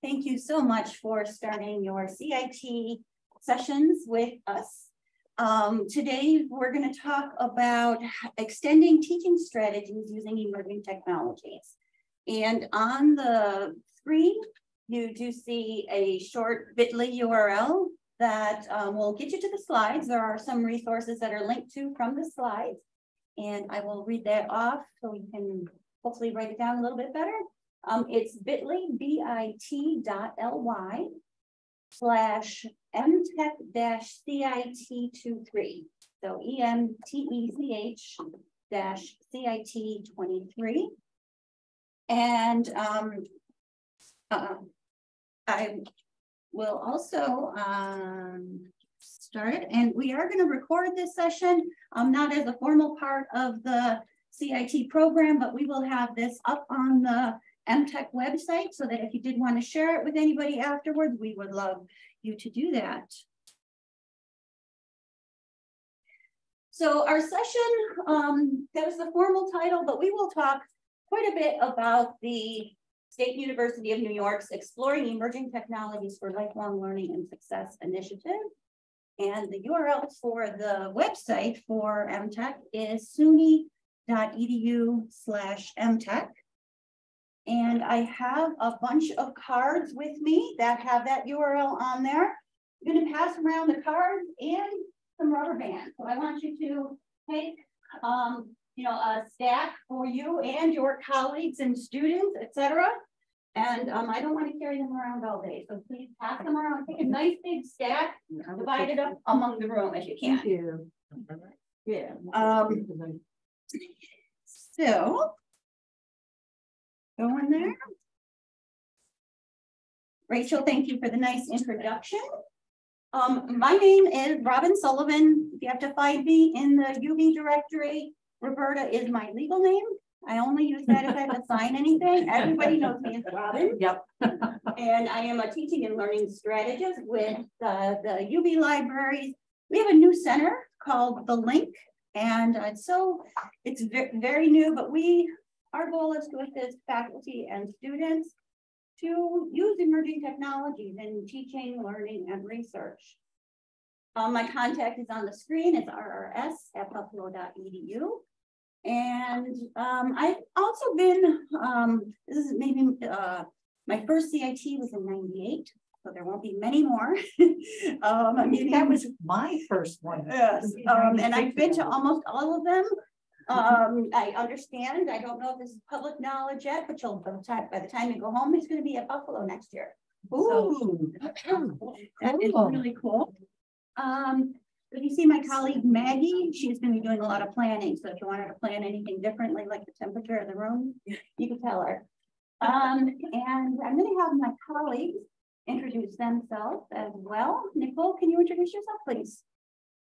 Thank you so much for starting your CIT sessions with us. Today, we're going to talk about extending teaching strategies using emerging technologies. And on the screen, you do see a short bit.ly URL that will get you to the slides. There are some resources that are linked to from the slides. And I will read that off so we can hopefully write it down a little bit better. It's bit.ly, bit.ly/mtech-CIT23. So EMTECH-CIT23. And I will also start it. And we are going to record this session, not as a formal part of the CIT program, but we will have this up on the MTech website so that if you did want to share it with anybody afterwards, we would love you to do that. So our session, that was the formal title, but we will talk quite a bit about the State University of New York's Exploring Emerging Technologies for Lifelong Learning and Success initiative. And the URL for the website for MTech is suny.edu/MTech. And I have a bunch of cards with me that have that URL on there. I'm going to pass around the cards and some rubber bands. So I want you to take, a stack for you and your colleagues and students, etc. And I don't want to carry them around all day. So please pass them around. Take a nice big stack, divide it up among the room as you can. Thank you. Yeah. So go in there. Rachel, thank you for the nice introduction. My name is Robin Sullivan. If you have to find me in the UB directory, Roberta is my legal name. I only use that if I have to sign anything. Everybody knows me as Robin. Yep. And I am a teaching and learning strategist with the UB libraries. We have a new center called The Link. And so it's very new, but our goal is to assist faculty and students to use emerging technologies in teaching, learning, and research. My contact is on the screen. It's rrs@buffalo.edu. And I've also been, this is maybe my first CIT was in '98, so there won't be many more. That was my first one. Yes, and I've been to almost all of them. I understand, I don't know if this is public knowledge yet, but by the time you go home, it's going to be at Buffalo next year. Ooh, that is really cool. If you see my colleague Maggie, she's going to be doing a lot of planning. So if you wanted to plan anything differently, like the temperature of the room, you can tell her. And I'm going to have my colleagues introduce themselves as well. Nicole, can you introduce yourself, please?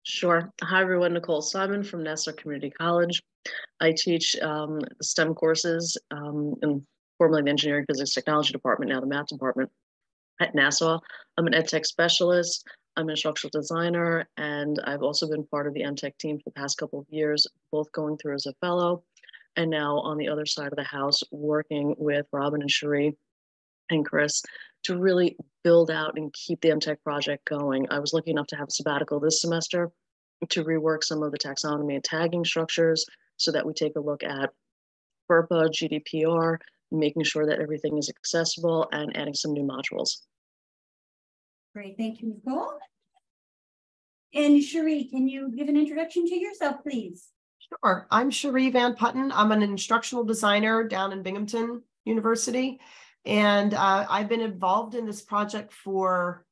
Sure. Hi, everyone. Nicole Simon from Nassau Community College. I teach STEM courses in formerly the Engineering, Physics, Technology department, now the Math department at Nassau. I'm an EdTech specialist. I'm an instructional designer, and I've also been part of the MTech team for the past couple of years, both going through as a fellow and now on the other side of the house, working with Robin and Cherie and Chris to really build out and keep the MTech project going. I was lucky enough to have a sabbatical this semester to rework some of the taxonomy and tagging structures so that we take a look at FERPA, GDPR, making sure that everything is accessible and adding some new modules. Great, thank you, Nicole. And Cherie, can you give an introduction to yourself, please? Sure. I'm Cherie Van Putten. I'm an instructional designer down in Binghamton University. And I've been involved in this project for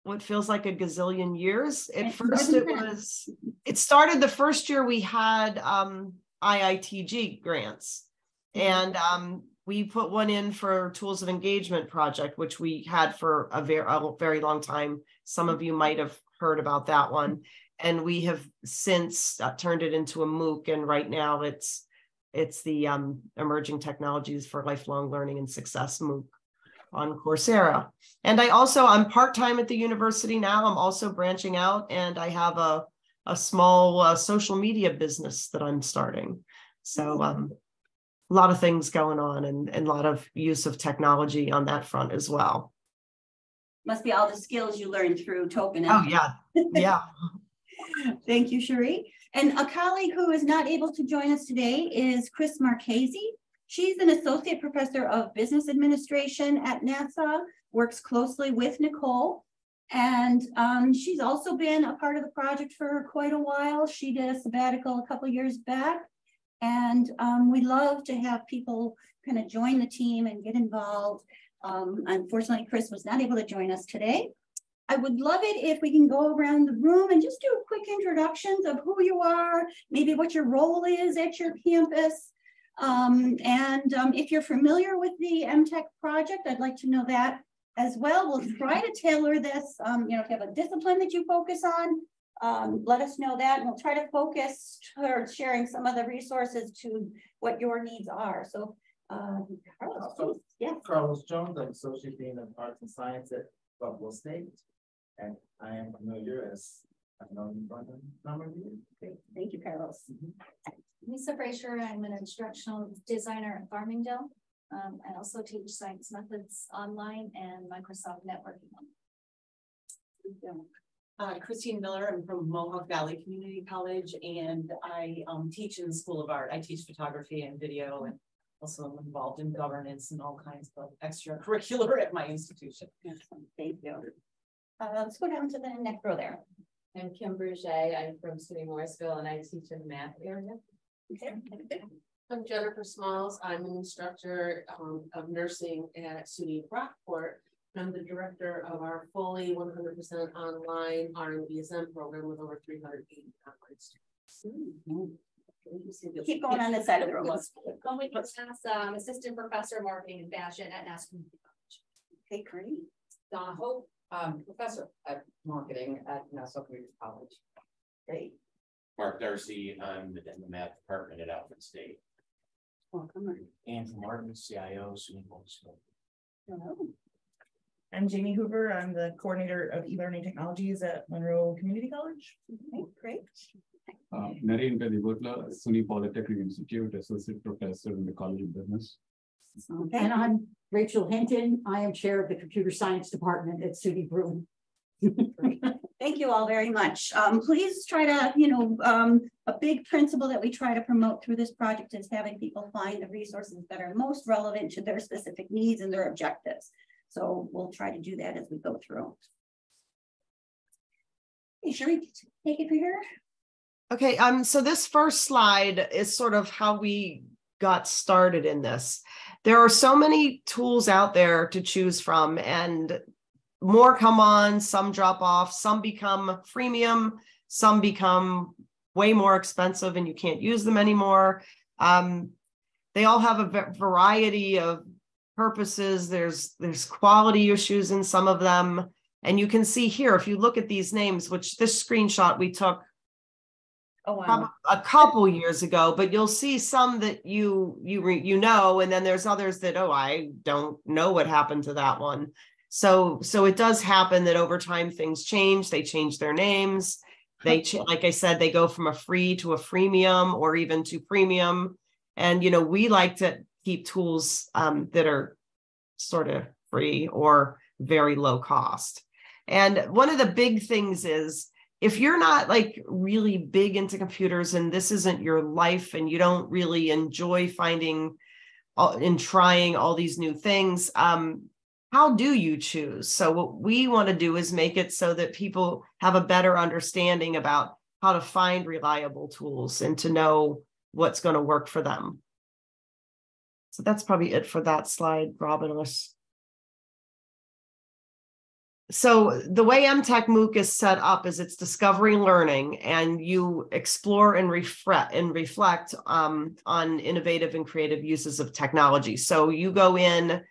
what feels like a gazillion years. At first, it started the first year we had IITG grants. And we put one in for Tools of Engagement project, which we had for a very long time. Some of you might have heard about that one. And we have since turned it into a MOOC. And right now it's the Emerging Technologies for Lifelong Learning and Success MOOC on Coursera. And I'm part-time at the university now. I'm also branching out, and I have a small social media business that I'm starting. So lot of things going on and a lot of use of technology on that front as well. Must be all the skills you learned through token. Oh, yeah. Yeah. Thank you, Cherie. And a colleague who is not able to join us today is Chris Marchese. She's an associate professor of business administration at NASA, works closely with Nicole. And she's also been a part of the project for quite a while. She did a sabbatical a couple of years back. And we love to have people kind of join the team and get involved. Unfortunately, Chris was not able to join us today. I would love it if we can go around the room and just do quick introductions of who you are, maybe what your role is at your campus. If you're familiar with the MTech project, I'd like to know that as well. We'll try to tailor this, if you have a discipline that you focus on, let us know that, and we'll try to focus towards sharing some of the resources to what your needs are. So, Carlos, yes. Carlos Jones, I'm Associate Dean of Arts and Science at Buffalo State, and I am familiar as I've known you for a number of years. Great. Thank you, Carlos. Lisa Frazier, I'm an instructional designer at Farmingdale. I also teach science methods online and Microsoft networking. Christine Miller, I'm from Mohawk Valley Community College, and I teach in the School of Art. I teach photography and video, and also I'm involved in governance and all kinds of extracurricular at my institution. Excellent. Thank you. Let's go down to the next row there. I'm Kim Bruget. I'm from SUNY Morrisville, and I teach in the math area. Okay. I'm Jennifer Smalls. I'm an instructor of nursing at SUNY Rockport. I'm the director of our fully 100% online RN-BSN program with over 380 online students. Keep going on this side of the room. Assistant professor of marketing and fashion at NASA Community College. Okay, great. Donna Hope, professor at marketing at Nassau Community College. Great. Mark Darcy, I'm in the math department at Alfred State. Welcome. Andrew Martin, CIO, SUNY Morrisville. Hello. I'm Jamie Hoover. I'm the coordinator of e-learning technologies at Monroe Community College. Okay, great. Naren Pelibutla, SUNY Polytechnic Institute, associate professor in the College of Business. Okay. And I'm Rachel Hinton. I am chair of the computer science department at SUNY Broome. Thank you all very much. Please try to, a big principle that we try to promote through this project is having people find the resources that are most relevant to their specific needs and their objectives. So we'll try to do that as we go through. Hey, should we take it from here? Okay, so this first slide is sort of how we got started in this. There are so many tools out there to choose from, and more come on, some drop off, some become freemium, some become way more expensive and you can't use them anymore. They all have a variety of purposes. There's quality issues in some of them. And you can see here, if you look at these names, which this screenshot we took a couple years ago, but you'll see some that you know, and then there's others that, oh, I don't know what happened to that one. So it does happen that over time things change. They change their names. Like I said, they go from a free to a freemium or even to premium. And we like to keep tools that are sort of free or very low cost. And one of the big things is, if you're not like really big into computers and this isn't your life and you don't really enjoy finding and trying all these new things, how do you choose? So what we want to do is make it so that people have a better understanding about how to find reliable tools and to know what's going to work for them. So that's probably it for that slide, Robin. So the way MTech MOOC is set up is it's discovery learning, and you explore and reflect on innovative and creative uses of technology. So you go in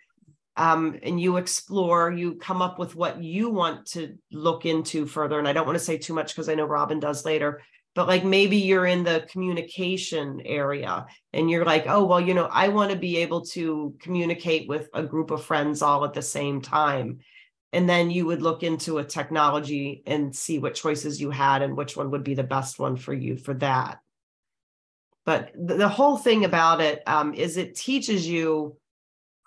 and you explore, you come up with what you want to look into further. And I don't want to say too much because I know Robin does later, but like maybe you're in the communication area and you're like, oh, well, I want to be able to communicate with a group of friends all at the same time. And then you would look into a technology and see what choices you had and which one would be the best one for you for that. But the whole thing about it is it teaches you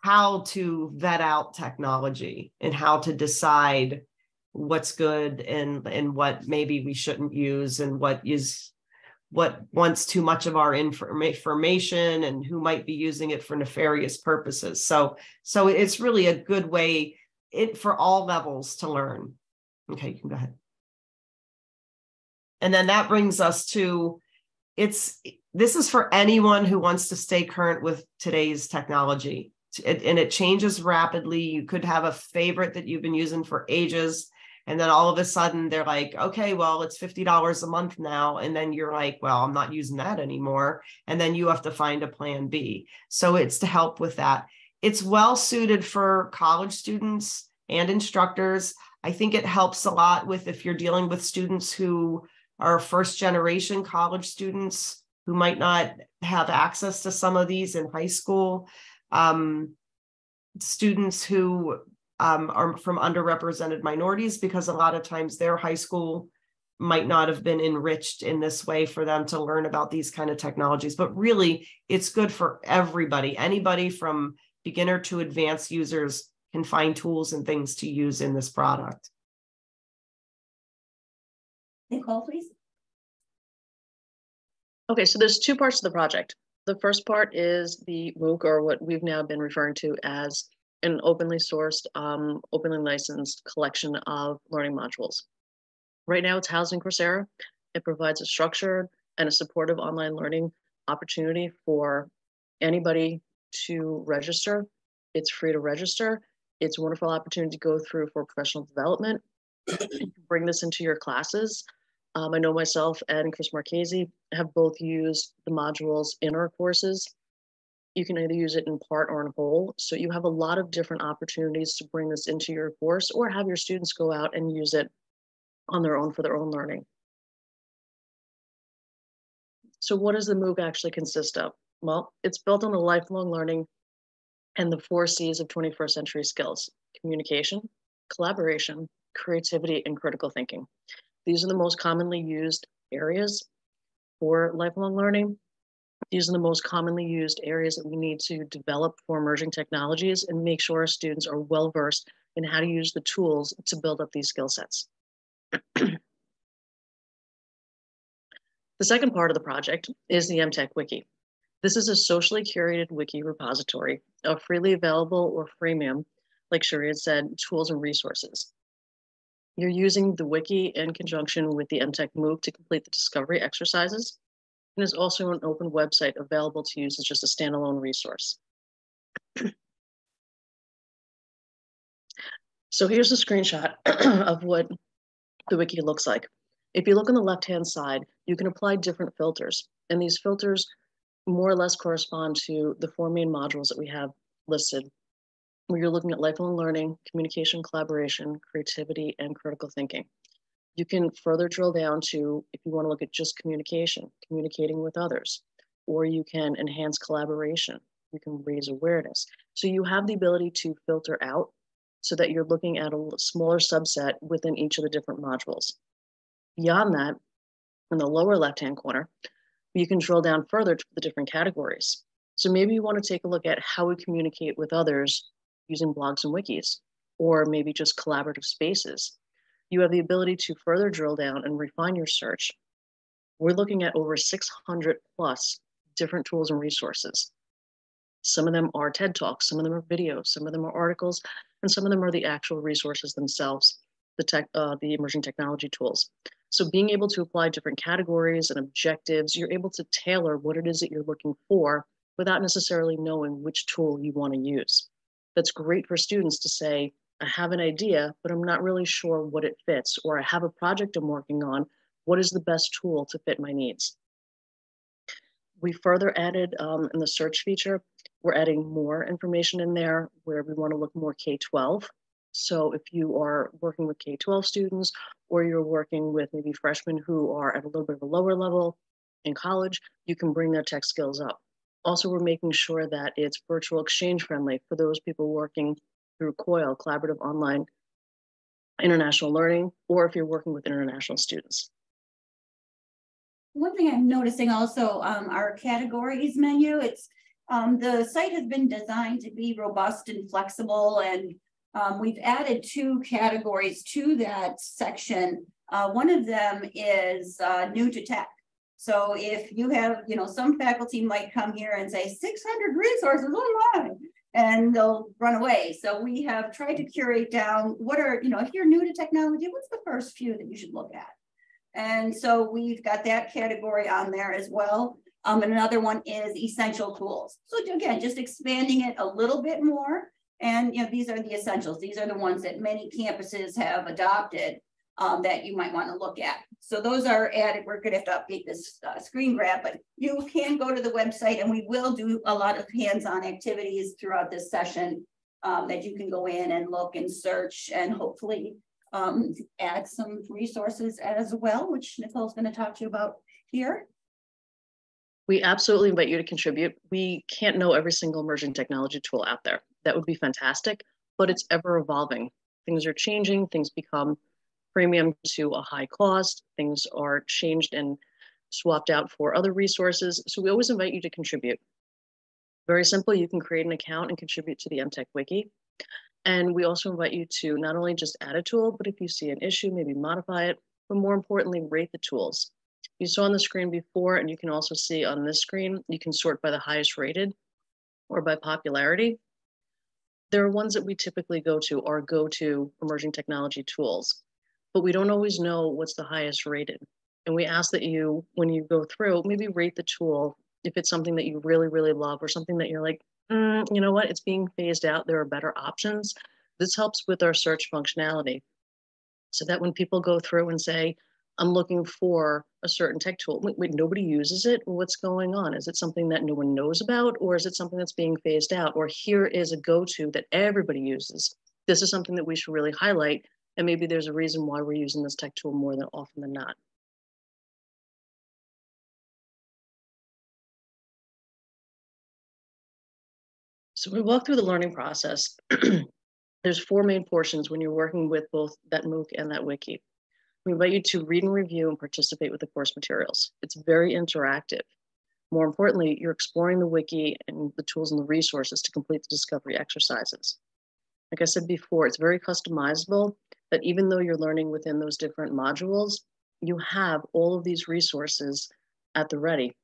how to vet out technology and how to decide what's good and what maybe we shouldn't use, and what wants too much of our information, and who might be using it for nefarious purposes. So it's really a good way for all levels to learn. Okay, you can go ahead. And then that brings us to, this is for anyone who wants to stay current with today's technology. And it changes rapidly. You could have a favorite that you've been using for ages, and then all of a sudden they're like, okay, well, it's $50 a month now. And then you're like, well, I'm not using that anymore. And then you have to find a plan B. So it's to help with that. It's well suited for college students and instructors. I think it helps a lot with if you're dealing with students who are first generation college students who might not have access to some of these in high school. Students who are from underrepresented minorities, because a lot of times their high school might not have been enriched in this way for them to learn about these kind of technologies. But really, it's good for everybody. Anybody from beginner to advanced users can find tools and things to use in this product. Nicole, please. Okay, so there's two parts to the project. The first part is the MOOC, or what we've now been referring to as an openly sourced, openly licensed collection of learning modules. Right now it's housed in Coursera. It provides a structured and a supportive online learning opportunity for anybody to register. It's free to register. It's a wonderful opportunity to go through for professional development. Bring this into your classes. I know myself and Chris Marchese have both used the modules in our courses. You can either use it in part or in whole. So you have a lot of different opportunities to bring this into your course, or have your students go out and use it on their own for their own learning. So what does the MOOC actually consist of? Well, it's built on the lifelong learning and the 4 C's of 21st century skills: communication, collaboration, creativity, and critical thinking. These are the most commonly used areas for lifelong learning. These are the most commonly used areas that we need to develop for emerging technologies and make sure our students are well-versed in how to use the tools to build up these skill sets. The second part of the project is the MTech Wiki. This is a socially curated wiki repository of freely available or freemium, like Sherry had said, tools and resources. You're using the wiki in conjunction with the MTech MOOC to complete the discovery exercises. And there's also an open website available to use as just a standalone resource. So here's a screenshot of what the wiki looks like. If you look on the left-hand side, you can apply different filters. And these filters more or less correspond to the 4 main modules that we have listed, where you're looking at lifelong learning, communication, collaboration, creativity, and critical thinking. You can further drill down to, if you want to look at just communication, communicating with others, or you can enhance collaboration, you can raise awareness. So you have the ability to filter out so that you're looking at a smaller subset within each of the different modules. Beyond that, in the lower left-hand corner, you can drill down further to the different categories. So maybe you want to take a look at how we communicate with others using blogs and wikis, or maybe just collaborative spaces. You have the ability to further drill down and refine your search. We're looking at over 600 plus different tools and resources. Some of them are TED Talks, some of them are videos, some of them are articles, and some of them are the actual resources themselves, the emerging technology tools. So being able to apply different categories and objectives, you're able to tailor what it is that you're looking for without necessarily knowing which tool you want to use. That's great for students to say, I have an idea, but I'm not really sure what it fits, or I have a project I'm working on. What is the best tool to fit my needs? We further added in the search feature, we're adding more information in there where we want to look more K-12. So if you are working with K-12 students, or you're working with maybe freshmen who are at a little bit of a lower level in college, you can bring their tech skills up. Also, we're making sure that it's virtual exchange friendly for those people working through COIL, Collaborative Online International Learning, or if you're working with international students. One thing I'm noticing also, our categories menu, it's the site has been designed to be robust and flexible, and we've added 2 categories to that section. One of them is new to tech. So if you have, some faculty might come here and say 600 resources online, and they'll run away. So we have tried to curate down what are, if you're new to technology, what's the first few that you should look at? And so we've got that category on there as well. And another one is essential tools. So again, just expanding it a little bit more. And these are the essentials. These are the ones that many campuses have adopted that you might want to look at. So those are added. We're going to have to update this screen grab, but you can go to the website, and we will do a lot of hands-on activities throughout this session that you can go in and look and search, and hopefully add some resources as well, which Nicole's going to talk to you about here. We absolutely invite you to contribute. We can't know every single emerging technology tool out there. That would be fantastic, but it's ever evolving. Things are changing, things become premium to a high cost, things are changed and swapped out for other resources. So we always invite you to contribute. Very simple, you can create an account and contribute to the MTech Wiki. And we also invite you to not only just add a tool, but if you see an issue, maybe modify it, but more importantly, rate the tools. You saw on the screen before, and you can also see on this screen, you can sort by the highest rated or by popularity. There are ones that we typically go to, our go-to emerging technology tools, but we don't always know what's the highest rated. And we ask that you, when you go through, maybe rate the tool if it's something that you really, really love, or something that you're like, you know what, it's being phased out, there are better options. This helps with our search functionality, so that when people go through and say, I'm looking for a certain tech tool, wait, nobody uses it, what's going on? Is it something that no one knows about, or is it something that's being phased out? Or here is a go-to that everybody uses. This is something that we should really highlight, and maybe there's a reason why we're using this tech tool more than often than not. So we walk through the learning process. There's 4 main portions when you're working with both that MOOC and that wiki. We invite you to read and review and participate with the course materials. It's very interactive. More importantly, you're exploring the wiki and the tools and the resources to complete the discovery exercises. Like I said before, it's very customizable, that even though you're learning within those different modules, you have all of these resources at the ready.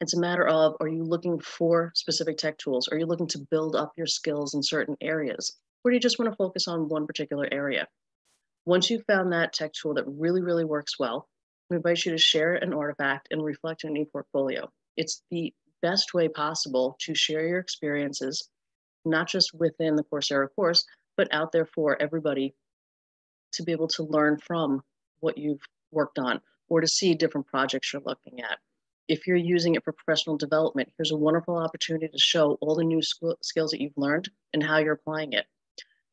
It's a matter of, are you looking for specific tech tools? Are you looking to build up your skills in certain areas? Or do you just want to focus on one particular area? Once you've found that tech tool that really, really works well, we invite you to share an artifact and reflect in an e-portfolio. It's the best way possible to share your experiences, not just within the Coursera course, but out there for everybody to be able to learn from what you've worked on, or to see different projects you're looking at. If you're using it for professional development, here's a wonderful opportunity to show all the new skills that you've learned and how you're applying it.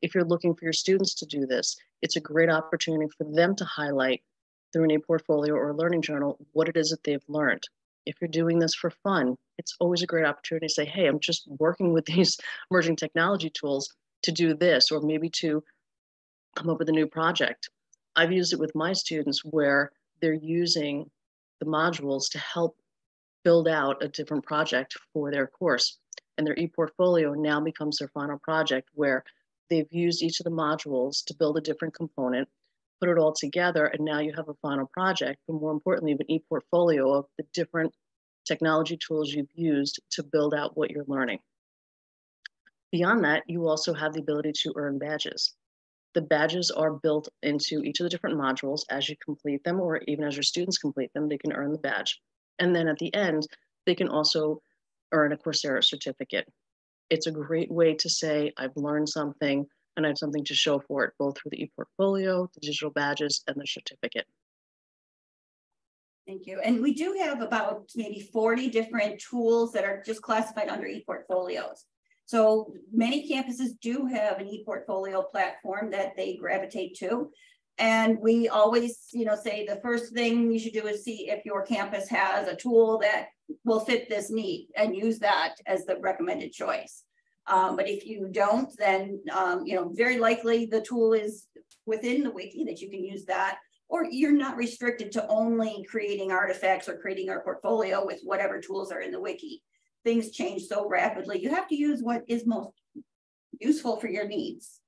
If you're looking for your students to do this, it's a great opportunity for them to highlight through an e-portfolio or a learning journal what it is that they've learned. If you're doing this for fun, it's always a great opportunity to say, hey, I'm just working with these emerging technology tools to do this, or maybe to come up with a new project. I've used it with my students where they're using the modules to help build out a different project for their course. And their e-portfolio now becomes their final project, where they've used each of the modules to build a different component, put it all together, and now you have a final project, but more importantly, an e-portfolio of the different technology tools you've used to build out what you're learning. Beyond that, you also have the ability to earn badges. The badges are built into each of the different modules. As you complete them, or even as your students complete them, they can earn the badge. And then at the end, they can also earn a Coursera certificate. It's a great way to say, I've learned something and I have something to show for it, both through the e-portfolio, the digital badges, and the certificate. Thank you. And we do have about maybe 40 different tools that are just classified under e-portfolios. So many campuses do have an e-portfolio platform that they gravitate to. And we always, say the first thing you should do is see if your campus has a tool that will fit this need and use that as the recommended choice. But if you don't, then, very likely the tool is within the wiki that you can use that. or you're not restricted to only creating artifacts or creating our portfolio with whatever tools are in the wiki. Things change so rapidly. You have to use what is most useful for your needs.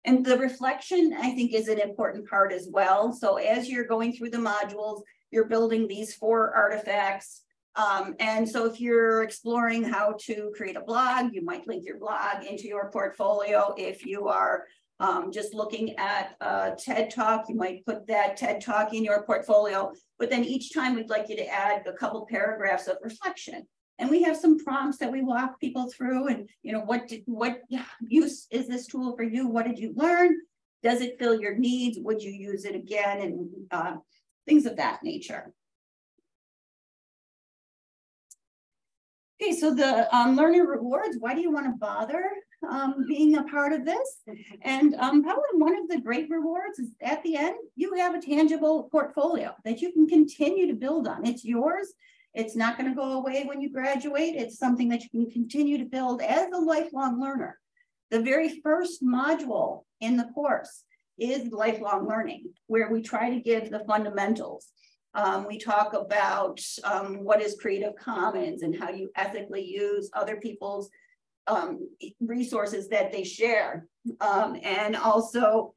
And the reflection, I think, is an important part as well. So as you're going through the modules, you're building these 4 artifacts. And so if you're exploring how to create a blog, you might link your blog into your portfolio. If you are just looking at a TED Talk, you might put that TED Talk in your portfolio. But then each time we'd like you to add a couple paragraphs of reflection. And we have some prompts that we walk people through, and what use is this tool for you? What did you learn? Does it fill your needs? Would you use it again? And things of that nature. Okay, so the learner rewards, why do you want to bother being a part of this? And probably one of the great rewards is at the end, you have a tangible portfolio that you can continue to build on. It's yours. It's not going to go away when you graduate. It's something that you can continue to build as a lifelong learner. The very first module in the course is lifelong learning, where we try to give the fundamentals. We talk about what is Creative Commons and how you ethically use other people's resources that they share. And also,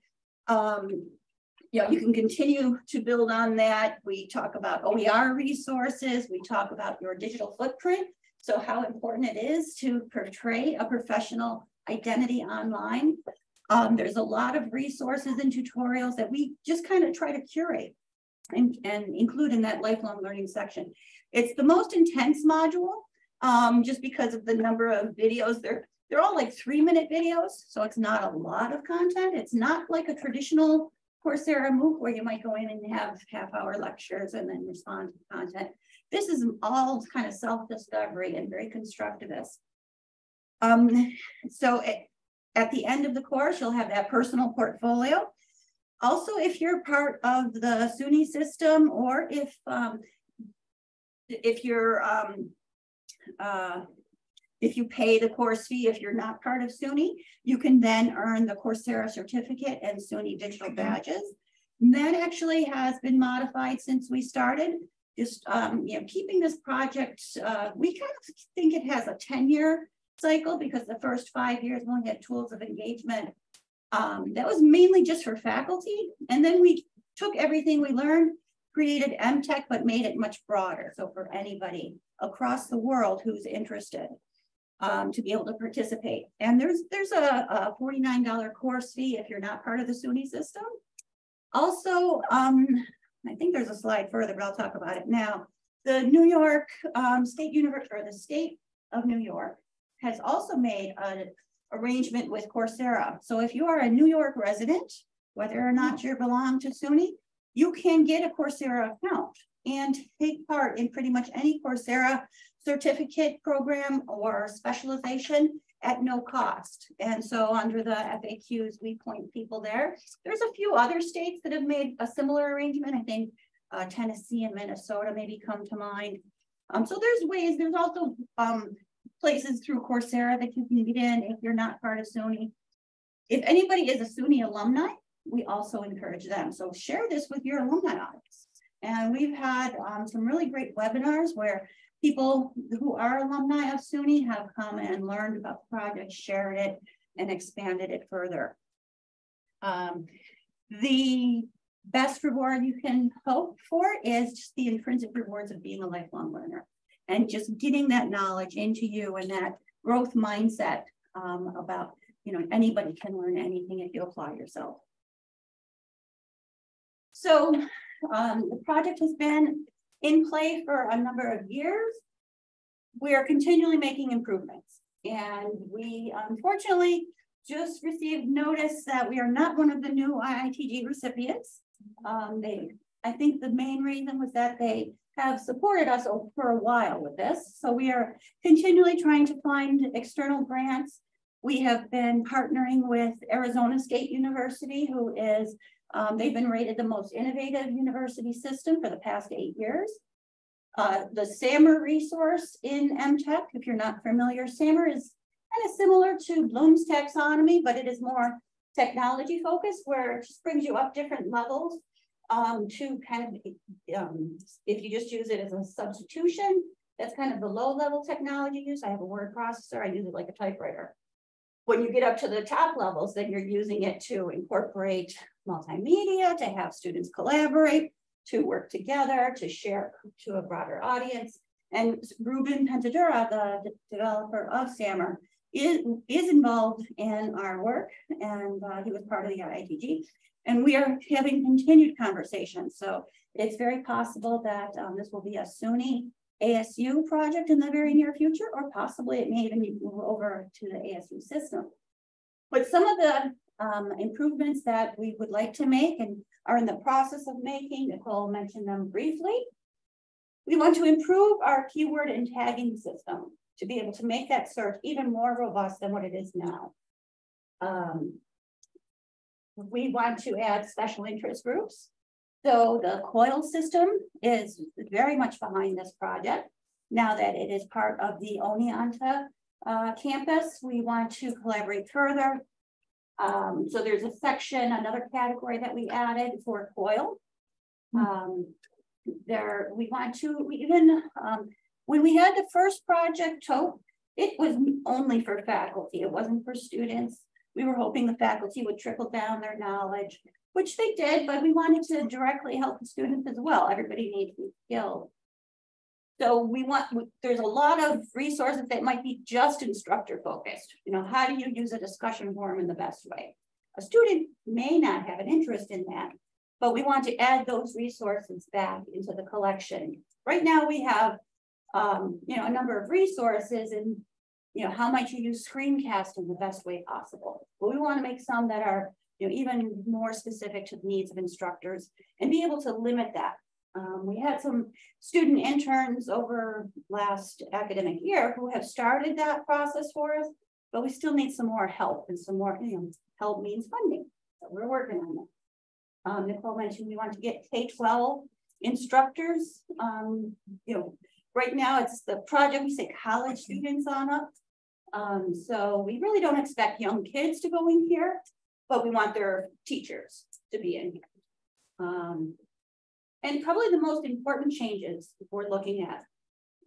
you can continue to build on that. We talk about OER resources. We talk about your digital footprint. So how important it is to portray a professional identity online. There's a lot of resources and tutorials that we just kind of try to curate and include in that lifelong learning section. It's the most intense module just because of the number of videos. They're all like 3-minute videos, so it's not a lot of content. It's not like a traditional Coursera MOOC where you might go in and have half-hour lectures and then respond to content. This is all kind of self-discovery and very constructivist. So at the end of the course, you'll have that personal portfolio. Also, if you're part of the SUNY system, or if you pay the course fee, if you're not part of SUNY, you can then earn the Coursera certificate and SUNY digital badges. And that actually has been modified since we started. Just keeping this project, we kind of think it has a 10-year cycle because the first 5 years we only had tools of engagement. That was mainly just for faculty. And then we took everything we learned, created MTech, but made it much broader. So for anybody across the world who's interested to be able to participate. And there's a $49 course fee if you're not part of the SUNY system. Also, I think there's a slide further, but I'll talk about it now. The New York State University, or the state of New York, has also made an arrangement with Coursera. So if you are a New York resident, whether or not you belong to SUNY, you can get a Coursera account and take part in pretty much any Coursera certificate program or specialization at no cost. And so under the FAQs, we point people there. There's a few other states that have made a similar arrangement. I think Tennessee and Minnesota maybe come to mind. So there's ways, there's also places through Coursera that you can get in if you're not part of SUNY. If anybody is a SUNY alumni, we also encourage them. So share this with your alumni audience. And we've had some really great webinars where people who are alumni of SUNY have come and learned about the project, shared it, and expanded it further. The best reward you can hope for is just the intrinsic rewards of being a lifelong learner and just getting that knowledge into you and that growth mindset about, anybody can learn anything if you apply yourself. So the project has been in play for a number of years. We are continually making improvements, and we unfortunately just received notice that we are not one of the new IITG recipients. I think the main reason was that they have supported us for a while with this. So we are continually trying to find external grants. We have been partnering with Arizona State University, who is, they've been rated the most innovative university system for the past 8 years. The SAMR resource in MTech, if you're not familiar, SAMR is kind of similar to Bloom's taxonomy, but it is more technology focus, where it just brings you up different levels to kind of, if you just use it as a substitution, that's kind of the low level technology use. I have a word processor, I use it like a typewriter. When you get up to the top levels, then you're using it to incorporate multimedia, to have students collaborate, to work together, to share to a broader audience. And Ruben Pentadura, the developer of SAMR, is involved in our work, and he was part of the IITG. And we are having continued conversations. So it's very possible that this will be a SUNY ASU project in the very near future, or possibly it may even move over to the ASU system. But some of the improvements that we would like to make and are in the process of making, Nicole mentioned them briefly. We want to improve our keyword and tagging system to be able to make that search even more robust than what it is now. We want to add special interest groups. So the COIL system is very much behind this project. Now that it is part of the Oneonta campus, we want to collaborate further. So there's a section, another category that we added for COIL. We want to even, when we had the first project, TOPE, it was only for faculty. It wasn't for students. We were hoping the faculty would trickle down their knowledge, which they did, but we wanted to directly help the students as well. Everybody needs these skills. So there's a lot of resources that might be just instructor focused. You know, how do you use a discussion forum in the best way? A student may not have an interest in that, but we want to add those resources back into the collection. Right now we have, you know, a number of resources, and you know, how might you use screencast in the best way possible? But we want to make some that are, you know, even more specific to the needs of instructors and be able to limit that. We had some student interns over last academic year who have started that process for us, but we still need some more help, and some more, you know, help means funding. So we're working on that. Nicole mentioned we want to get K-12 instructors. You know, right now it's the project, we say college students on up. So we really don't expect young kids to go in here, but we want their teachers to be in here. And probably the most important changes we're looking at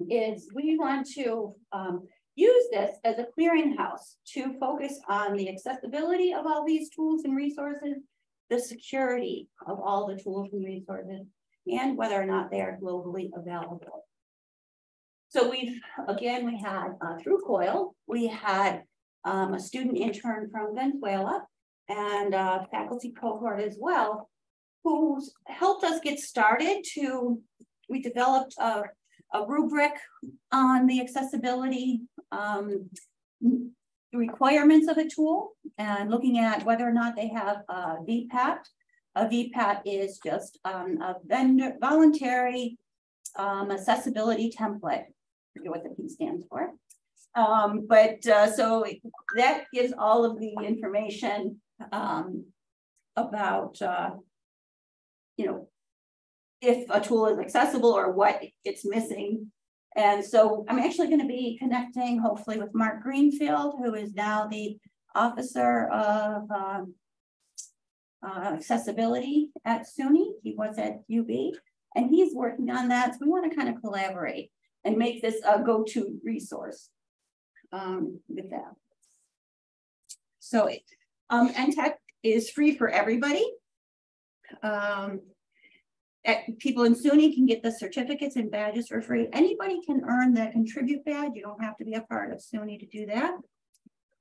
is we want to use this as a clearinghouse to focus on the accessibility of all these tools and resources, the security of all the tools and resources, and whether or not they are globally available. So we had through COIL, we had a student intern from Venezuela and a faculty cohort as well, who helped us get started we developed a rubric on the accessibility requirements of a tool, and looking at whether or not they have a VPAT. A VPAT is just a voluntary accessibility template. I forget what the P stands for. So that gives all of the information about you know, if a tool is accessible or what it's missing. And so I'm actually going to be connecting hopefully with Mark Greenfield, who is now the officer of accessibility at SUNY. He was at UB, and he's working on that. So we want to kind of collaborate and make this a go-to resource with that. So NTech is free for everybody. People in SUNY can get the certificates and badges for free. Anybody can earn the contribute badge. You don't have to be a part of SUNY to do that.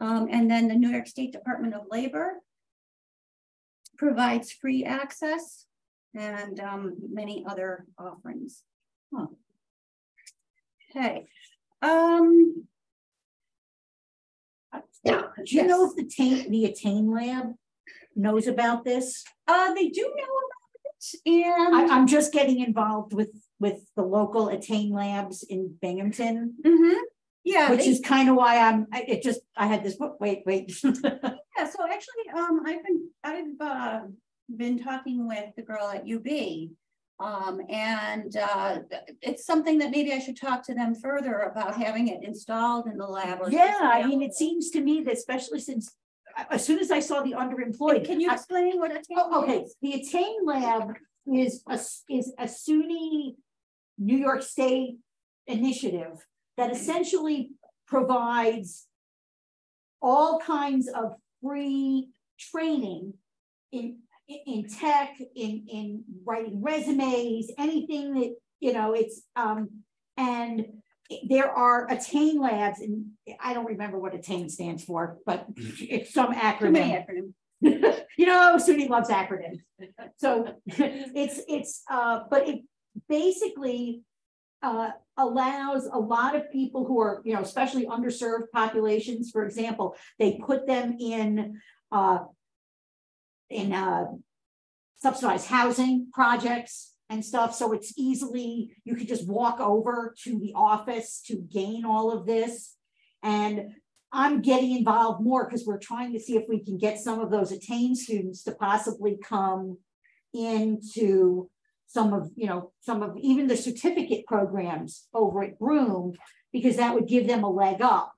And then the New York State Department of Labor provides free access, and many other offerings. Okay. Do you know if the Attain Lab knows about this? They do know about it, and I'm just getting involved with the local Attain Labs in Binghamton. Mm-hmm. Yeah, which is kind of why I had this book. Wait. Yeah, so actually, I've been talking with the girl at UB. And it's something that maybe I should talk to them further about having it installed in the lab. Yeah, I mean, it seems to me that especially since as soon as I saw the underemployed. Can you explain what Attain Okay, is? the Attain Lab is a SUNY New York State initiative that essentially provides all kinds of free training in tech, in writing resumes, anything that, you know, it's, and there are Attain labs, and I don't remember what Attain stands for, but it's some acronym. You know, SUNY loves acronyms. So but it basically allows a lot of people who are, you know, especially underserved populations, for example, they put them in subsidized housing projects and stuff. So it's easily, you could just walk over to the office to gain all of this. And I'm getting involved more because we're trying to see if we can get some of those Attain students to possibly come into some of even the certificate programs over at Broome, because that would give them a leg up.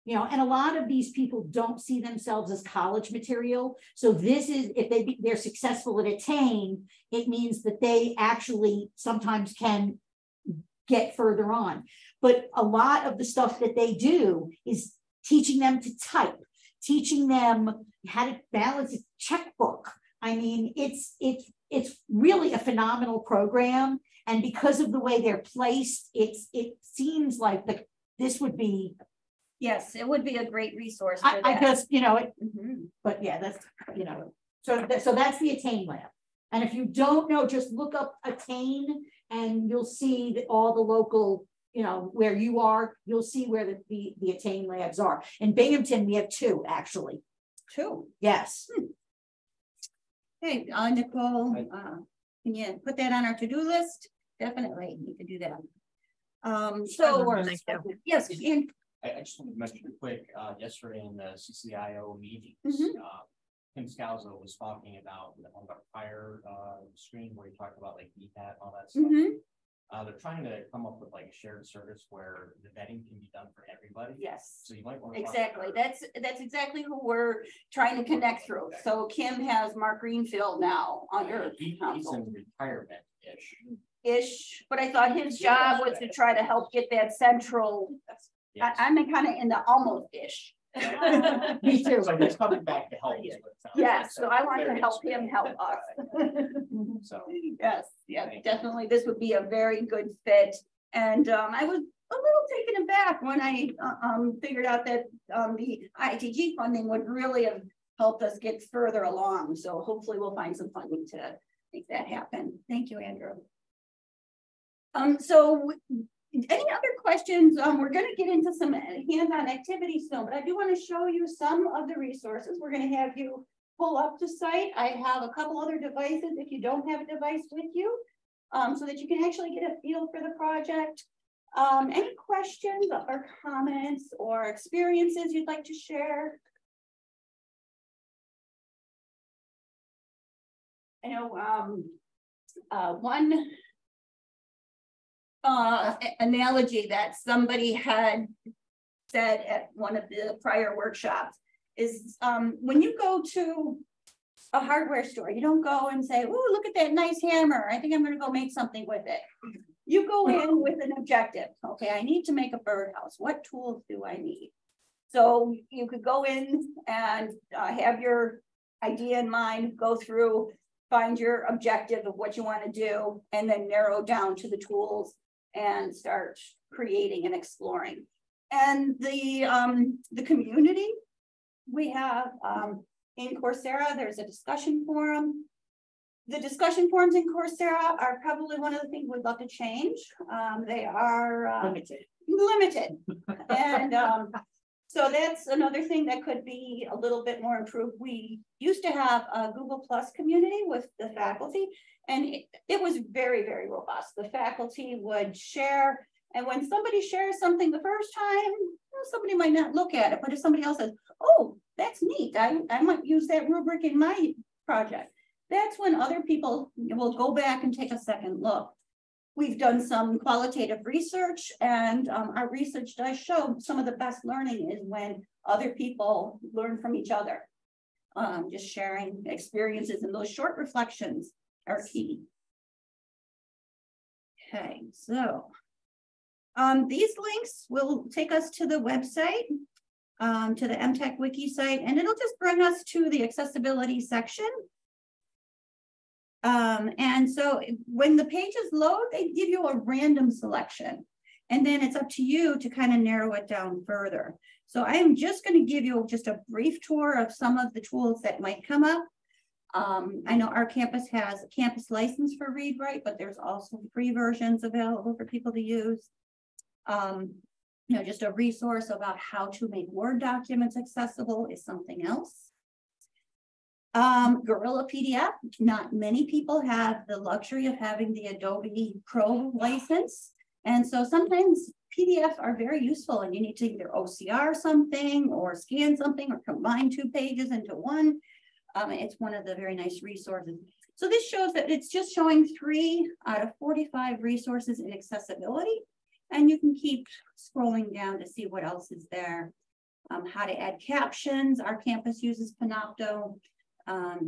You know, and a lot of these people don't see themselves as college material. So this is, if they're successful at Attain, it means that they actually sometimes can get further on. But a lot of the stuff that they do is teaching them to type, teaching them how to balance a checkbook. I mean, it's really a phenomenal program. And because of the way they're placed, it seems like this would be. Yes, it would be a great resource. I just, you know, but yeah, that's, you know, so that's the Attain Lab. And if you don't know, just look up Attain and you'll see that all the local, you know, where you are, you'll see where the Attain Labs are. In Binghamton, we have 2, actually. 2? Yes. Hey, Nicole, can you put that on our to-do list? Definitely, you can do that. Thank you. Yes, Ian. I just wanted to mention quick, yesterday in the CCIO meetings, Tim Scalzo was talking about on the prior screen where he talked about like DPAT and all that stuff. They're trying to come up with like a shared service where the vetting can be done for everybody. Yes. So you might want to exactly. That's exactly who we're trying to connect through. So Kim has Mark Greenfield now under he's in retirement-ish. But I thought his job was to try to help get that central. Yes. I'm kind of in the almost-ish. Me too. So he's coming back to help. Yes, so I want to help him help us. So yes, yeah, definitely. This would be a very good fit. And I was a little taken aback when I figured out that the ITG funding would really have helped us get further along. So hopefully we'll find some funding to make that happen. Thank you, Andrew. So any other questions? We're going to get into some hands-on activities soon, but I do want to show you some of the resources. We're going to have you pull up the site. I have a couple other devices if you don't have a device with you, so that you can actually get a feel for the project. Any questions or comments or experiences you'd like to share? I know one analogy that somebody had said at one of the prior workshops is when you go to a hardware store, you don't go and say, oh, look at that nice hammer. I think I'm going to go make something with it. You go in with an objective. Okay, I need to make a birdhouse. What tools do I need? So you could go in and have your idea in mind, go through, find your objective of what you want to do, and then narrow down to the tools and start creating and exploring. And the community, we have in Coursera, there's a discussion forum. The discussion forums in Coursera are probably one of the things we'd love to change. They are limited. And so that's another thing that could be a little bit more improved. We used to have a Google Plus community with the faculty, and it was very, very robust. The faculty would share, and when somebody shares something the first time, somebody might not look at it, but if somebody else says, oh, that's neat, I might use that rubric in my project, that's when other people will go back and take a second look. we've done some qualitative research, and our research does show some of the best learning is when other people learn from each other. Just sharing experiences, and those short reflections are key. Okay, so these links will take us to the website, to the MTech Wiki site, and it'll just bring us to the accessibility section. And so when the pages load, they give you a random selection, and then it's up to you to kind of narrow it down further. So I am just going to give you just a brief tour of some of the tools that might come up. I know our campus has a campus license for Read Write, but there's also free versions available for people to use. You know, just a resource about how to make Word documents accessible is something else. Gorilla PDF, not many people have the luxury of having the Adobe Pro license. And so sometimes PDFs are very useful, and you need to either OCR something or scan something or combine 2 pages into one. It's one of the very nice resources. So this shows that it's just showing 3 out of 45 resources in accessibility. And you can keep scrolling down to see what else is there. How to add captions. Our campus uses Panopto.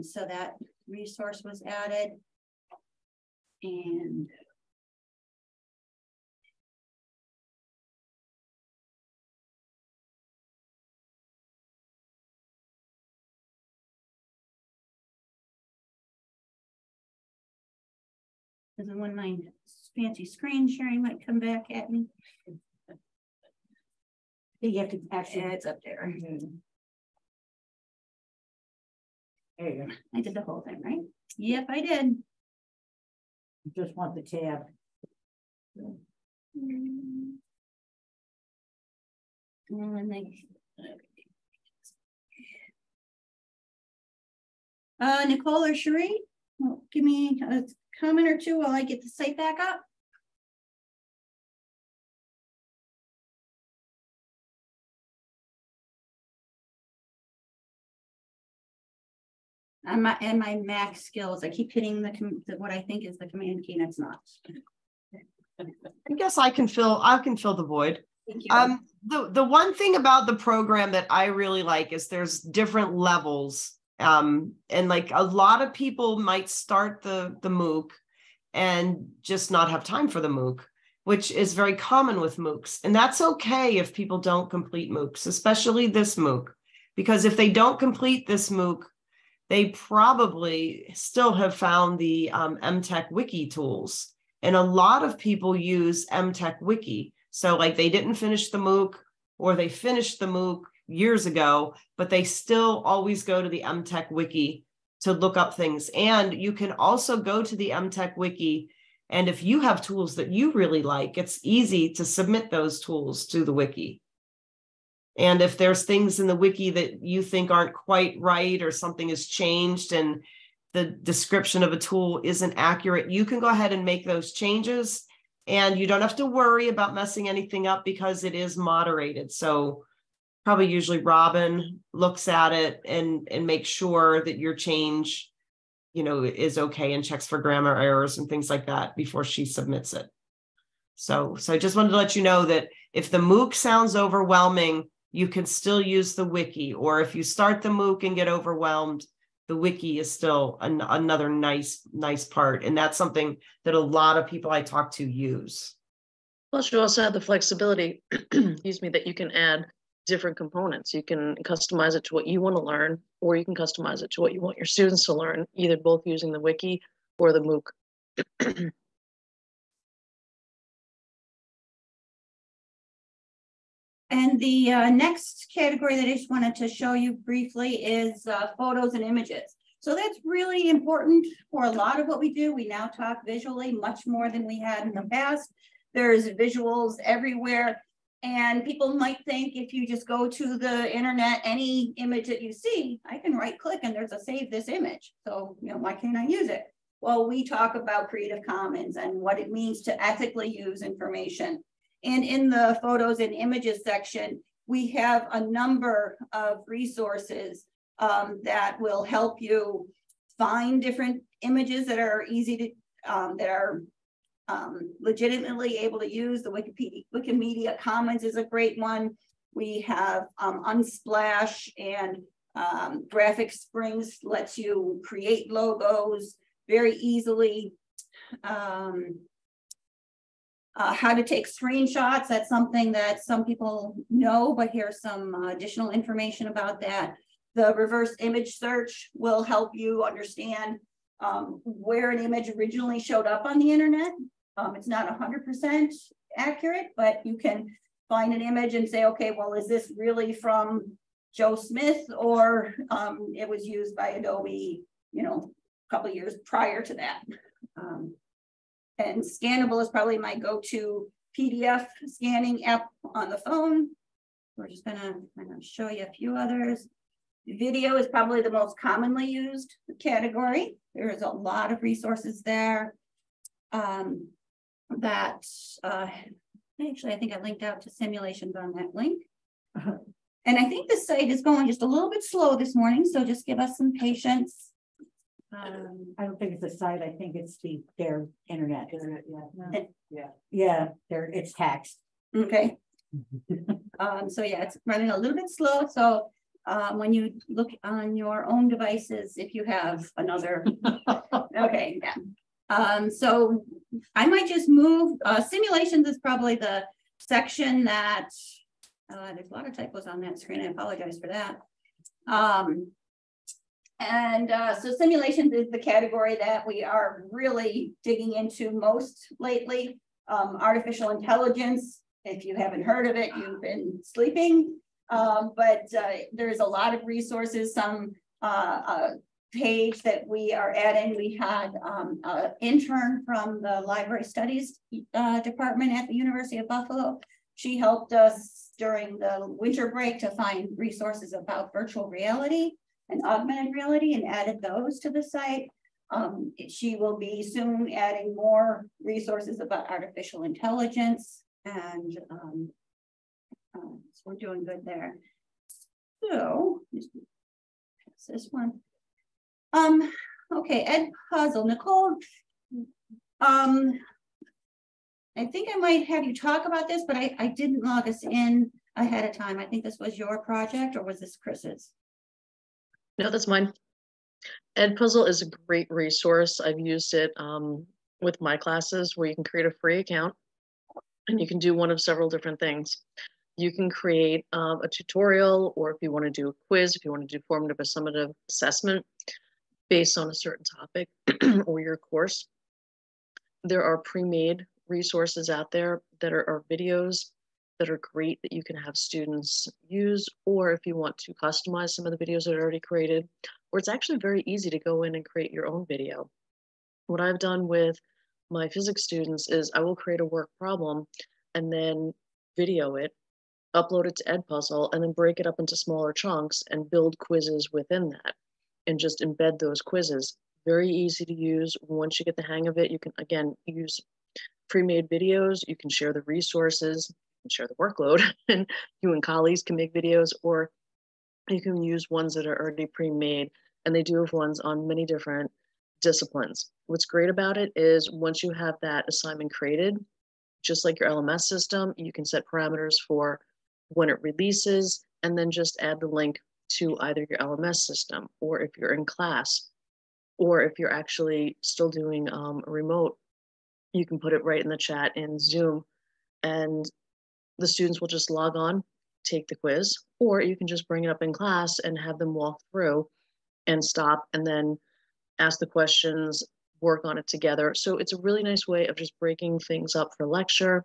So that resource was added. And this is when my fancy screen sharing might come back at me. You have to actually. Yeah, it's up there. There you go. I did the whole thing, right? Yep, I did. You just want the tab. And then Nicole or Cherie, give me a comment or two while I get the site back up. And my Mac skills, I keep hitting the what I think is the command key, and it's not. I guess I can fill the void. Thank you. The one thing about the program that I really like is there's different levels. And like a lot of people might start the MOOC and just not have time for the MOOC, which is very common with MOOCs. And that's okay if people don't complete MOOCs, especially this MOOC, because if they don't complete this MOOC, they probably still have found the MTech Wiki tools. And a lot of people use MTech Wiki. So like they didn't finish the MOOC, or they finished the MOOC years ago, but they still always go to the MTech Wiki to look up things. And you can also go to the MTech Wiki, and if you have tools that you really like, it's easy to submit those tools to the wiki. And if there's things in the wiki that you think aren't quite right, or something has changed and the description of a tool isn't accurate, you can go ahead and make those changes, and you don't have to worry about messing anything up because it is moderated. So probably usually Robin looks at it and makes sure that your change, is okay, and checks for grammar errors and things like that before she submits it. So I just wanted to let you know that if the MOOC sounds overwhelming, you can still use the wiki, or if you start the MOOC and get overwhelmed, the wiki is still another nice part. And that's something that a lot of people I talk to use. Plus, you also have the flexibility, excuse me, that you can add different components. You can customize it to what you want to learn, or you can customize it to what you want your students to learn, either both using the wiki or the MOOC. And the next category that I just wanted to show you briefly is photos and images. So that's really important for a lot of what we do. We now talk visually much more than we had in the past. There's visuals everywhere. And people might think if you just go to the internet, any image that you see, I can right click and there's a save this image. So, why can't I use it? Well, we talk about Creative Commons and what it means to ethically use information. And in the photos and images section, we have a number of resources that will help you find different images that are easy to, that are legitimately able to use. The Wikimedia Commons is a great one. We have Unsplash, and Graphic Springs lets you create logos very easily. How to take screenshots, that's something that some people know, but here's some additional information about that. The reverse image search will help you understand where an image originally showed up on the internet. It's not 100% accurate, but you can find an image and say, okay, well, is this really from Joe Smith, or it was used by Adobe, you know, a couple of years prior to that. And Scannable is probably my go-to PDF scanning app on the phone. We're just gonna show you a few others. Video is probably the most commonly used category. There is a lot of resources there. Actually, I think I linked out to simulations on that link. And I think the site is going just a little bit slow this morning, so just give us some patience. I don't think it's a site. I think it's their internet. Yeah. It's text. Okay. So yeah, it's running a little bit slow. So when you look on your own devices, if you have another, okay, yeah. So I might just move. Simulations is probably the section that there's a lot of typos on that screen. I apologize for that. So simulations is the category that we are really digging into most lately. Artificial intelligence, if you haven't heard of it, you've been sleeping. But there's a lot of resources, some page that we are adding. We had an intern from the Library Studies department at the University of Buffalo. She helped us during the winter break to find resources about virtual reality and augmented reality, and added those to the site. She will be soon adding more resources about artificial intelligence, and so we're doing good there. So this one. Okay, Ed Puzzle, Nicole. I think I might have you talk about this, but I didn't log us in ahead of time. I think this was your project, or was this Chris's? No, that's mine. Edpuzzle is a great resource. I've used it with my classes, where you can create a free account and you can do one of several different things. You can create a tutorial, or if you want to do a quiz, if you want to do formative or summative assessment based on a certain topic or your course. There are pre-made resources out there that are videos that are great that you can have students use, or if you want to customize some of the videos that are already created, or it's actually very easy to go in and create your own video. What I've done with my physics students is I will create a work problem and then video it, upload it to Edpuzzle, and then break it up into smaller chunks and build quizzes within that and just embed those quizzes. Very easy to use. Once you get the hang of it, you can, again, use pre-made videos. You can share the resources, and share the workload, and you and colleagues can make videos, or you can use ones that are already pre-made, and they do have ones on many different disciplines. What's great about it is once you have that assignment created, just like your LMS system, you can set parameters for when it releases, and then just add the link to either your LMS system, or if you're in class, or if you're actually still doing a remote, you can put it right in the chat in Zoom, and the students will just log on, take the quiz, or you can just bring it up in class and have them walk through and stop and then ask the questions, work on it together. So it's a really nice way of just breaking things up for lecture,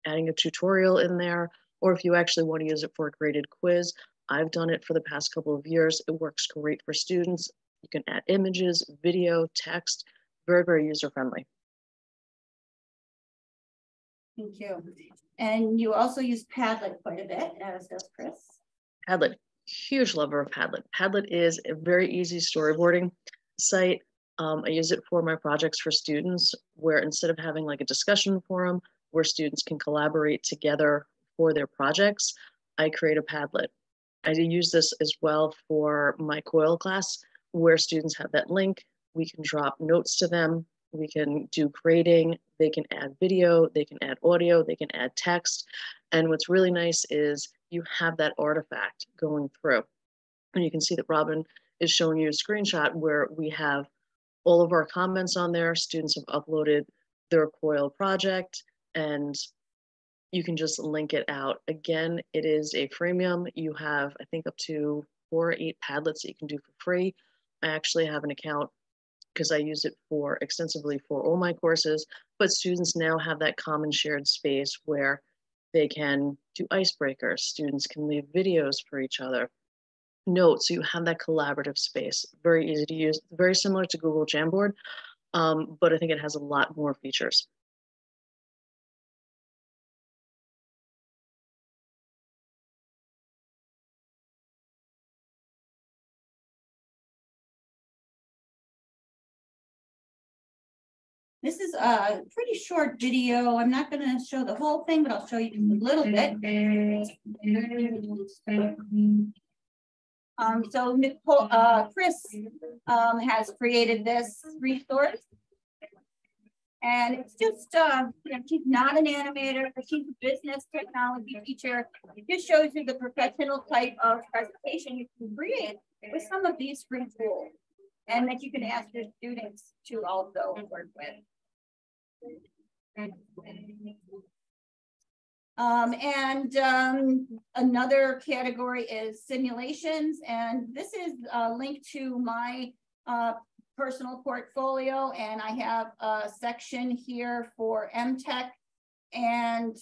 adding a tutorial in there, or if you actually want to use it for a graded quiz. I've done it for the past couple of years. It works great for students. You can add images, video, text, very, very user-friendly. Thank you. And you also use Padlet quite a bit, as does Chris. Padlet, huge lover of Padlet. Padlet is a very easy storyboarding site. I use it for my projects for students, where instead of having like a discussion forum where students can collaborate together for their projects, I create a Padlet. I use this as well for my COIL class, where students have that link. We can drop notes to them. we can do grading, they can add video, they can add audio, they can add text. And what's really nice is you have that artifact going through. And you can see that Robin is showing you a screenshot where we have all of our comments on there. Students have uploaded their COIL project, and you can just link it out. Again, it is a freemium. You have, I think, up to 4 or 8 Padlets that you can do for free. I actually have an account because I use it for extensively for all my courses, but students now have that common shared space where they can do icebreakers. Students can leave videos for each other, notes. So you have that collaborative space, very easy to use, very similar to Google Jamboard, but I think it has a lot more features. This is a pretty short video. I'm not going to show the whole thing, but I'll show you just a little bit. So Nicole, Chris has created this resource. And it's just, you know, she's not an animator, but she's a business technology teacher. It just shows you the professional type of presentation you can create with some of these free tools, and that you can ask your students to also work with. Another category is simulations, and this is linked to my personal portfolio, and I have a section here for MTech. And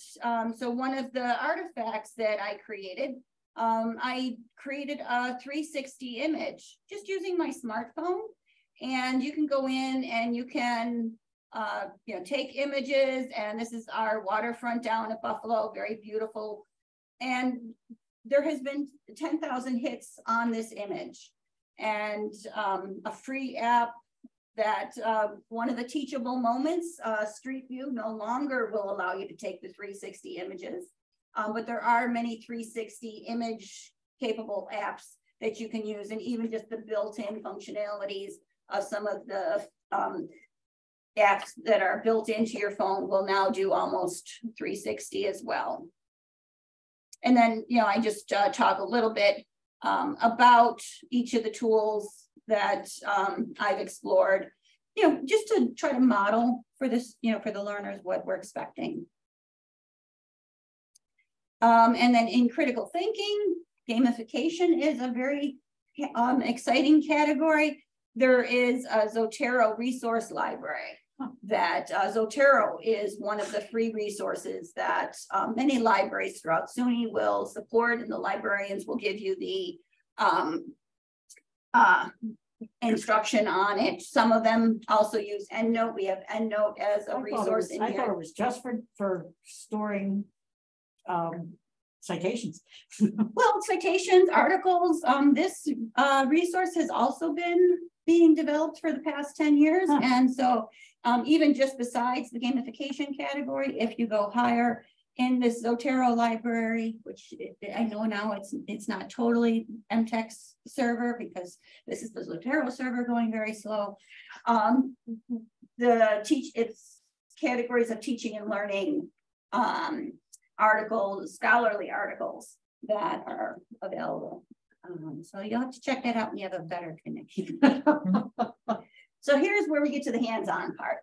so one of the artifacts that I created a 360 image just using my smartphone, and you can go in and you can you know, take images, and this is our waterfront down at Buffalo, very beautiful. And there has been 10,000 hits on this image, and a free app that one of the teachable moments, Street View, no longer will allow you to take the 360 images, but there are many 360 image capable apps that you can use, and even just the built-in functionalities of some of the apps that are built into your phone will now do almost 360 as well. And then, you know, I just talk a little bit about each of the tools that I've explored, you know, just to try to model for this, you know, for the learners what we're expecting. And then in critical thinking, gamification is a very exciting category. There is a Zotero resource library that Zotero is one of the free resources that many libraries throughout SUNY will support, and the librarians will give you the instruction on it. Some of them also use EndNote. We have EndNote as a resource in here. I thought it was just for storing citations. Well, citations, articles. This resource has also been being developed for the past 10 years. Huh. And so even just besides the gamification category, if you go higher in this Zotero library, which I know now it's not totally MTech's server, because this is the Zotero server going very slow. It's categories of teaching and learning articles, scholarly articles that are available. So you'll have to check that out when you have a better connection. So here's where we get to the hands-on part.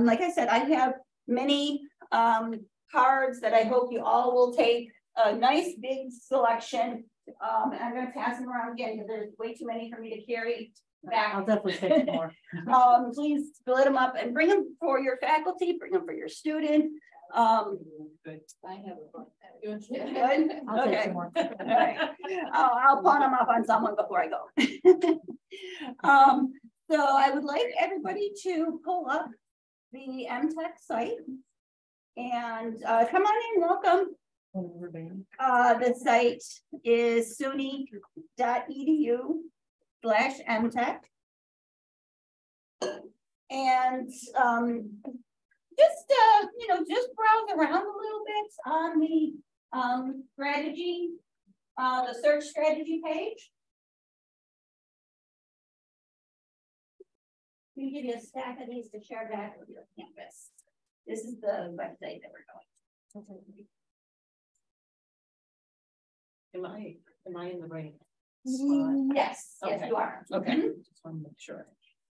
Like I said, I have many cards that I hope you all will take a nice big selection. And I'm going to pass them around again because there's way too many for me to carry back. I'll definitely take more. Please split them up and bring them for your faculty, bring them for your student. Good. I have a good. I'll take some more. All right. I'll pawn them off on someone before I go. So I would like everybody to pull up the MTech site and come on in, welcome. The site is suny.edu/MTech. And just you know, just browse around a little bit on the strategy, the search strategy page. We give you a stack of these to share back with your campus. This is the website that we're going. Am I in the right spot? Yes, yes, Okay. you are. Okay, Mhm. just want to make sure.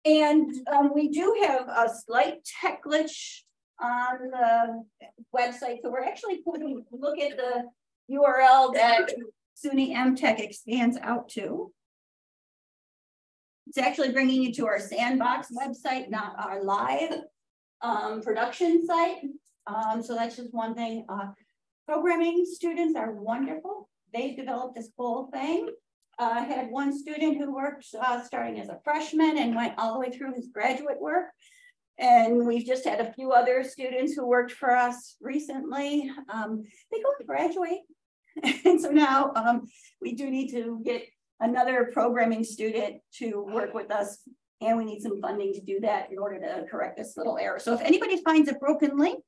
And we do have a slight tech glitch on the website. So we're actually putting, look at the URL that SUNY MTech expands out to. It's actually bringing you to our sandbox website, not our live production site. So that's just one thing. Programming students are wonderful. They've developed this whole thing. I had one student who worked starting as a freshman and went all the way through his graduate work. And we've just had a few other students who worked for us recently. They go to graduate. And so now we do need to get another programming student to work with us. And we need some funding to do that in order to correct this little error. So if anybody finds a broken link,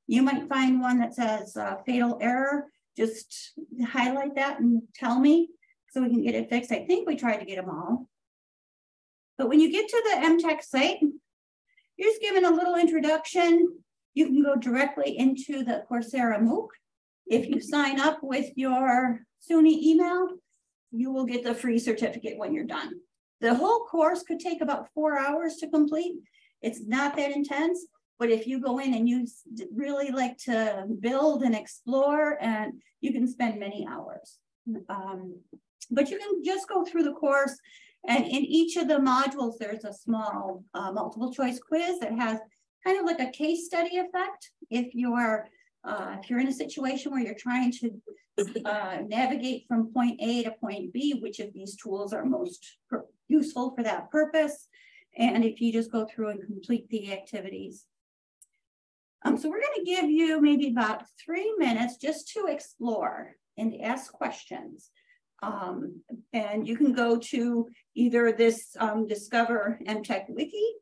you might find one that says fatal error. Just highlight that and tell me so we can get it fixed. I think we tried to get them all. But when you get to the MTech site, you're just given a little introduction. You can go directly into the Coursera MOOC. If you sign up with your SUNY email, you will get the free certificate when you're done. The whole course could take about 4 hours to complete. It's not that intense, but if you go in and you really like to build and explore, and you can spend many hours. But you can just go through the course, and in each of the modules, there's a small multiple choice quiz that has kind of like a case study effect. If you're in a situation where you're trying to navigate from point A to point B, which of these tools are most useful for that purpose? And if you just go through and complete the activities. So we're going to give you maybe about 3 minutes just to explore and ask questions. And you can go to either this Discover MTech Wiki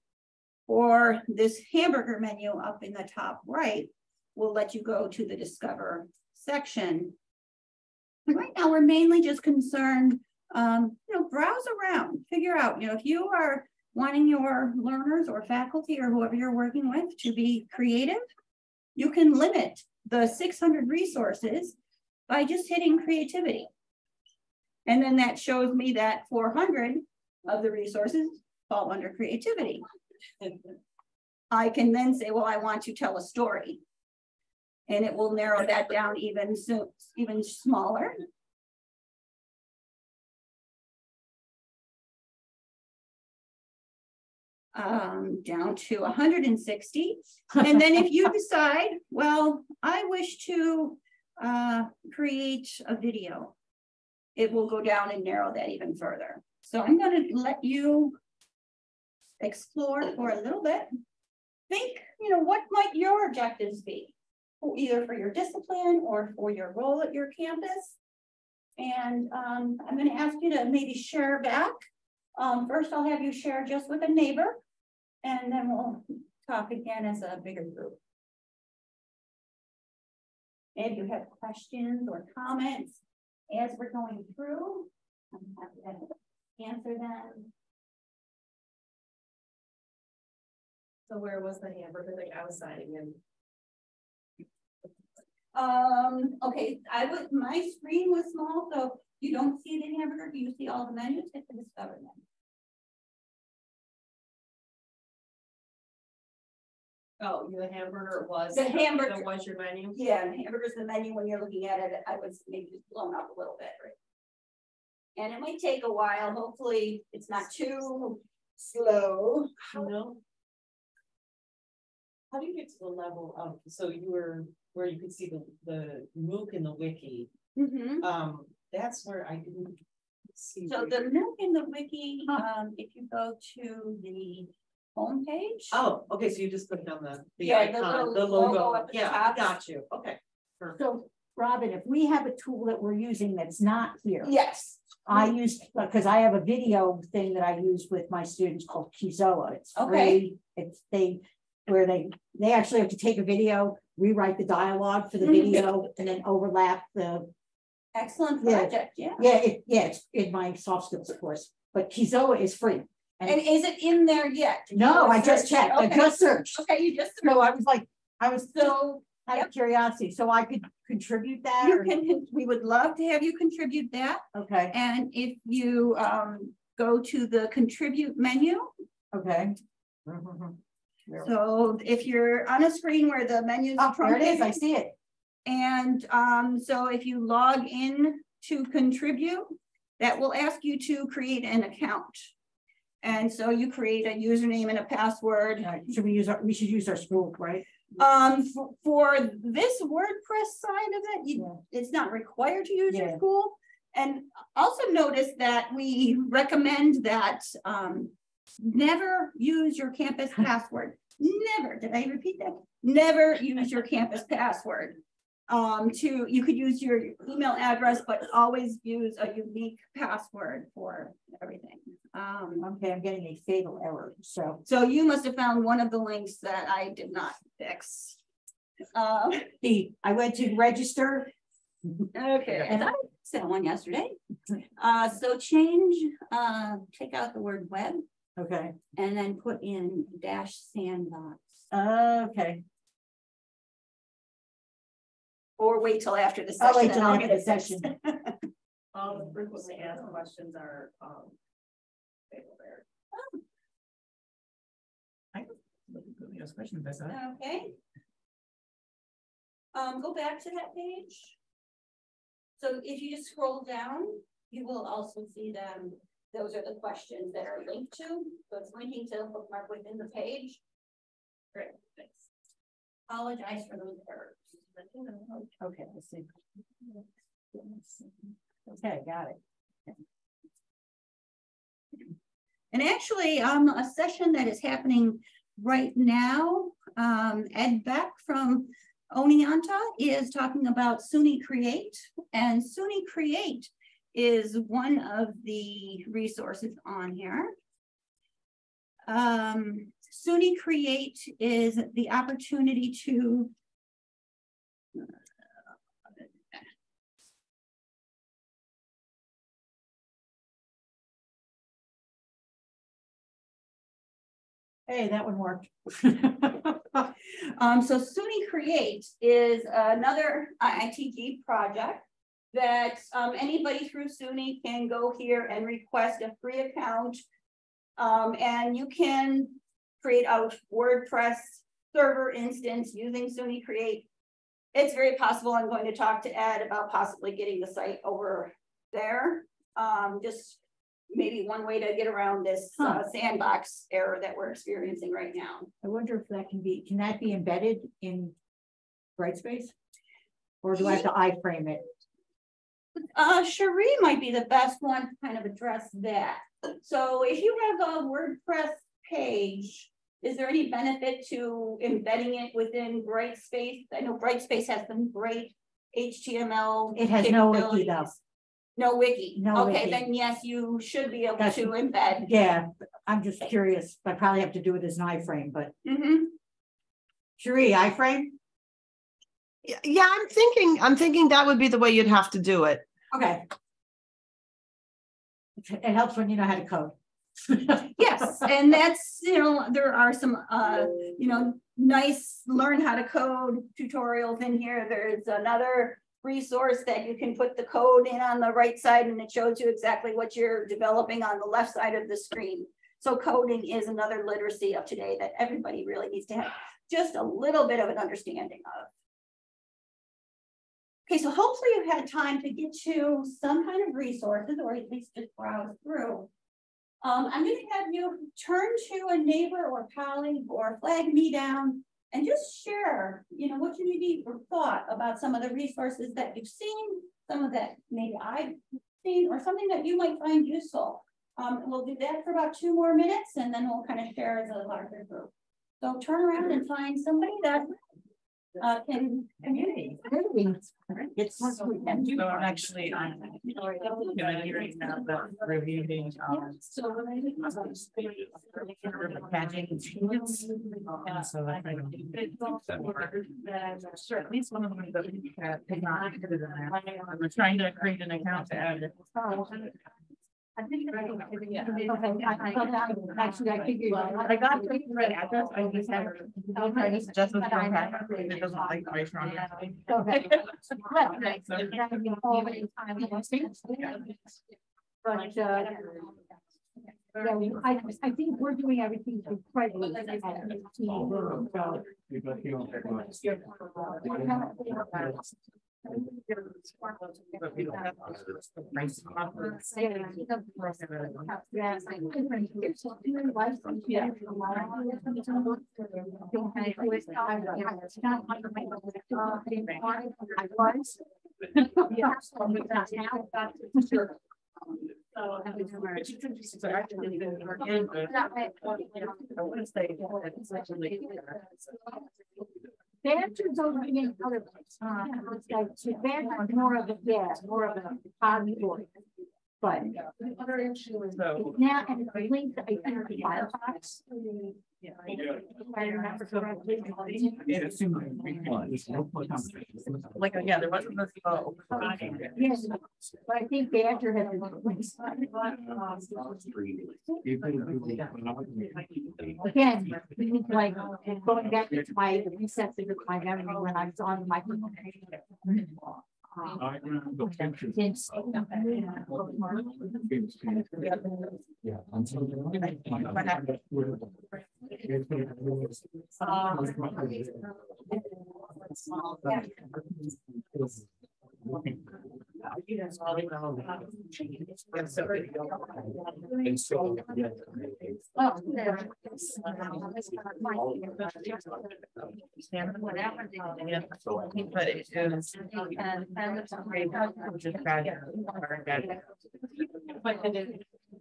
or this hamburger menu up in the top right will let you go to the Discover section. And right now, we're mainly just concerned, browse around, figure out, if you are wanting your learners or faculty or whoever you're working with to be creative, you can limit the 600 resources by just hitting creativity. And then that shows me that 400 of the resources fall under creativity. I can then say, well, I want to tell a story. And it will narrow that down even smaller. Down to 160. And then if you decide, well, I wish to create a video, it will go down and narrow that even further. So I'm going to let you explore for a little bit. Think, what might your objectives be, either for your discipline or for your role at your campus. And I'm going to ask you to maybe share back. First, I'll have you share just with a neighbor, and then we'll talk again as a bigger group. If you have questions or comments as we're going through, I'm happy to answer them. So where was the hamburger thing? I was signing in. Okay, my screen was small, so you don't see the hamburger. You see all the menus. Hit the Discover menu. Oh, the hamburger was The hamburger was your menu. Yeah, the hamburger's the menu. When you're looking at it, I was maybe just blown up a little bit, right? And it might take a while. Hopefully, it's not too slow. No. How do you get to the level of, so you were where you could see the MOOC and the wiki? Mm-hmm. That's where I didn't see. So the MOOC and the wiki, if you go to the homepage. Oh, okay. So you just clicked on the icon, the logo. at the Yeah, top. got you. Okay. Perfect. So, Robin, if we have a tool that we're using that's not here. Yes. I use, because I have a video thing that I use with my students called Kizoa. It's free. It's where they actually have to take a video, rewrite the dialogue for the video, and then overlap the. Excellent project. Yeah. It's in my soft skills course, but Kizoa is free. And is it in there yet? Did you No, do a I just search? checked. I Okay. just searched. Okay, you just. So I was like, I was so So out yep. of curiosity, so I could contribute that. you or- can, we would love to have you contribute that. Okay, And if you go to the contribute menu, okay. so if you're on a screen where the menu Oh, there it is. I truncated, see it. and so if you log in to contribute, that will ask you to create an account. And so you create a username and a password. All right, should we use we should use our school, right? For this WordPress side of it, it's not required to use your Yeah. school. And also notice that we recommend that never use your campus password. Never, did I repeat that? Never use your campus password. You could use your email address, but always use a unique password for everything. Okay, I'm getting a fatal error. So you must have found one of the links that I did not fix. I went to register. Okay, and I sent one yesterday. So change, take out the word web Okay. and then put in -sandbox. Okay. Or wait till after the session. I'll wait and till I'll after get the it session. fixed. All the frequently asked questions are, there. Those questions, I saw. Okay. Go back to that page. So if you just scroll down, you will also see them. Those are the questions that are linked to. So it's linking to the bookmark within the page. Great, thanks. Apologize for those errors. Okay, let's see. Okay, got it. And actually, a session that is happening right now, Ed Beck from Oneonta is talking about SUNY Create, and SUNY Create is one of the resources on here. SUNY Create is the opportunity to Hey, that one worked. So SUNY Create is another IITG project that anybody through SUNY can go here and request a free account. And you can create a WordPress server instance using SUNY Create. It's very possible I'm going to talk to Ed about possibly getting the site over there. Just maybe one way to get around this sandbox error that we're experiencing right now. I wonder if that can that be embedded in Brightspace? Or do I have to iframe it? Cherie might be the best one to kind of address that. So if you have a WordPress page, is there any benefit to embedding it within Brightspace? I know Brightspace has some great HTML. It has no wiki though. No wiki. No okay, wiki. then yes, you should be able to embed. Yeah, I'm just curious. I probably have to do it as an iframe, but Cherie, iframe? Yeah, I'm thinking that would be the way you'd have to do it. Okay. It helps when you know how to code. Yes, and that's, there are some, nice learn how to code tutorials in here. There's another resource that you can put the code in on the right side and it shows you exactly what you're developing on the left side of the screen. So coding is another literacy of today that everybody really needs to have just a little bit of an understanding of. Okay, so hopefully you had time to get to some kind of resources or at least just browse through. I'm going to have you turn to a neighbor or colleague or flag me down and just share, what you maybe thought about some of the resources that you've seen, some of that maybe I've seen, or something that you might find useful. We'll do that for about 2 more minutes and then we'll kind of share as a larger group. So turn around and find somebody that can communicate. It's So I'm actually hearing about reviewing packaging students. And so I think sure, at least one of them that we have not included in that. We're trying to create an account to add it. Actually, I figured. I got the right address, I just had, I just adjusted the wrong address, it doesn't like my strong. Okay. But, yeah, I think we're doing everything to quite a little. Banter's over in other places. Banter's more of a, more of a category. But other issue is now, and the link that I think the Firefox. If I remember correctly. Like, yeah, there wasn't this. Yes, but I think Banter has been replaced. Again, like going back to my recesses of my memory when I was on the microphone.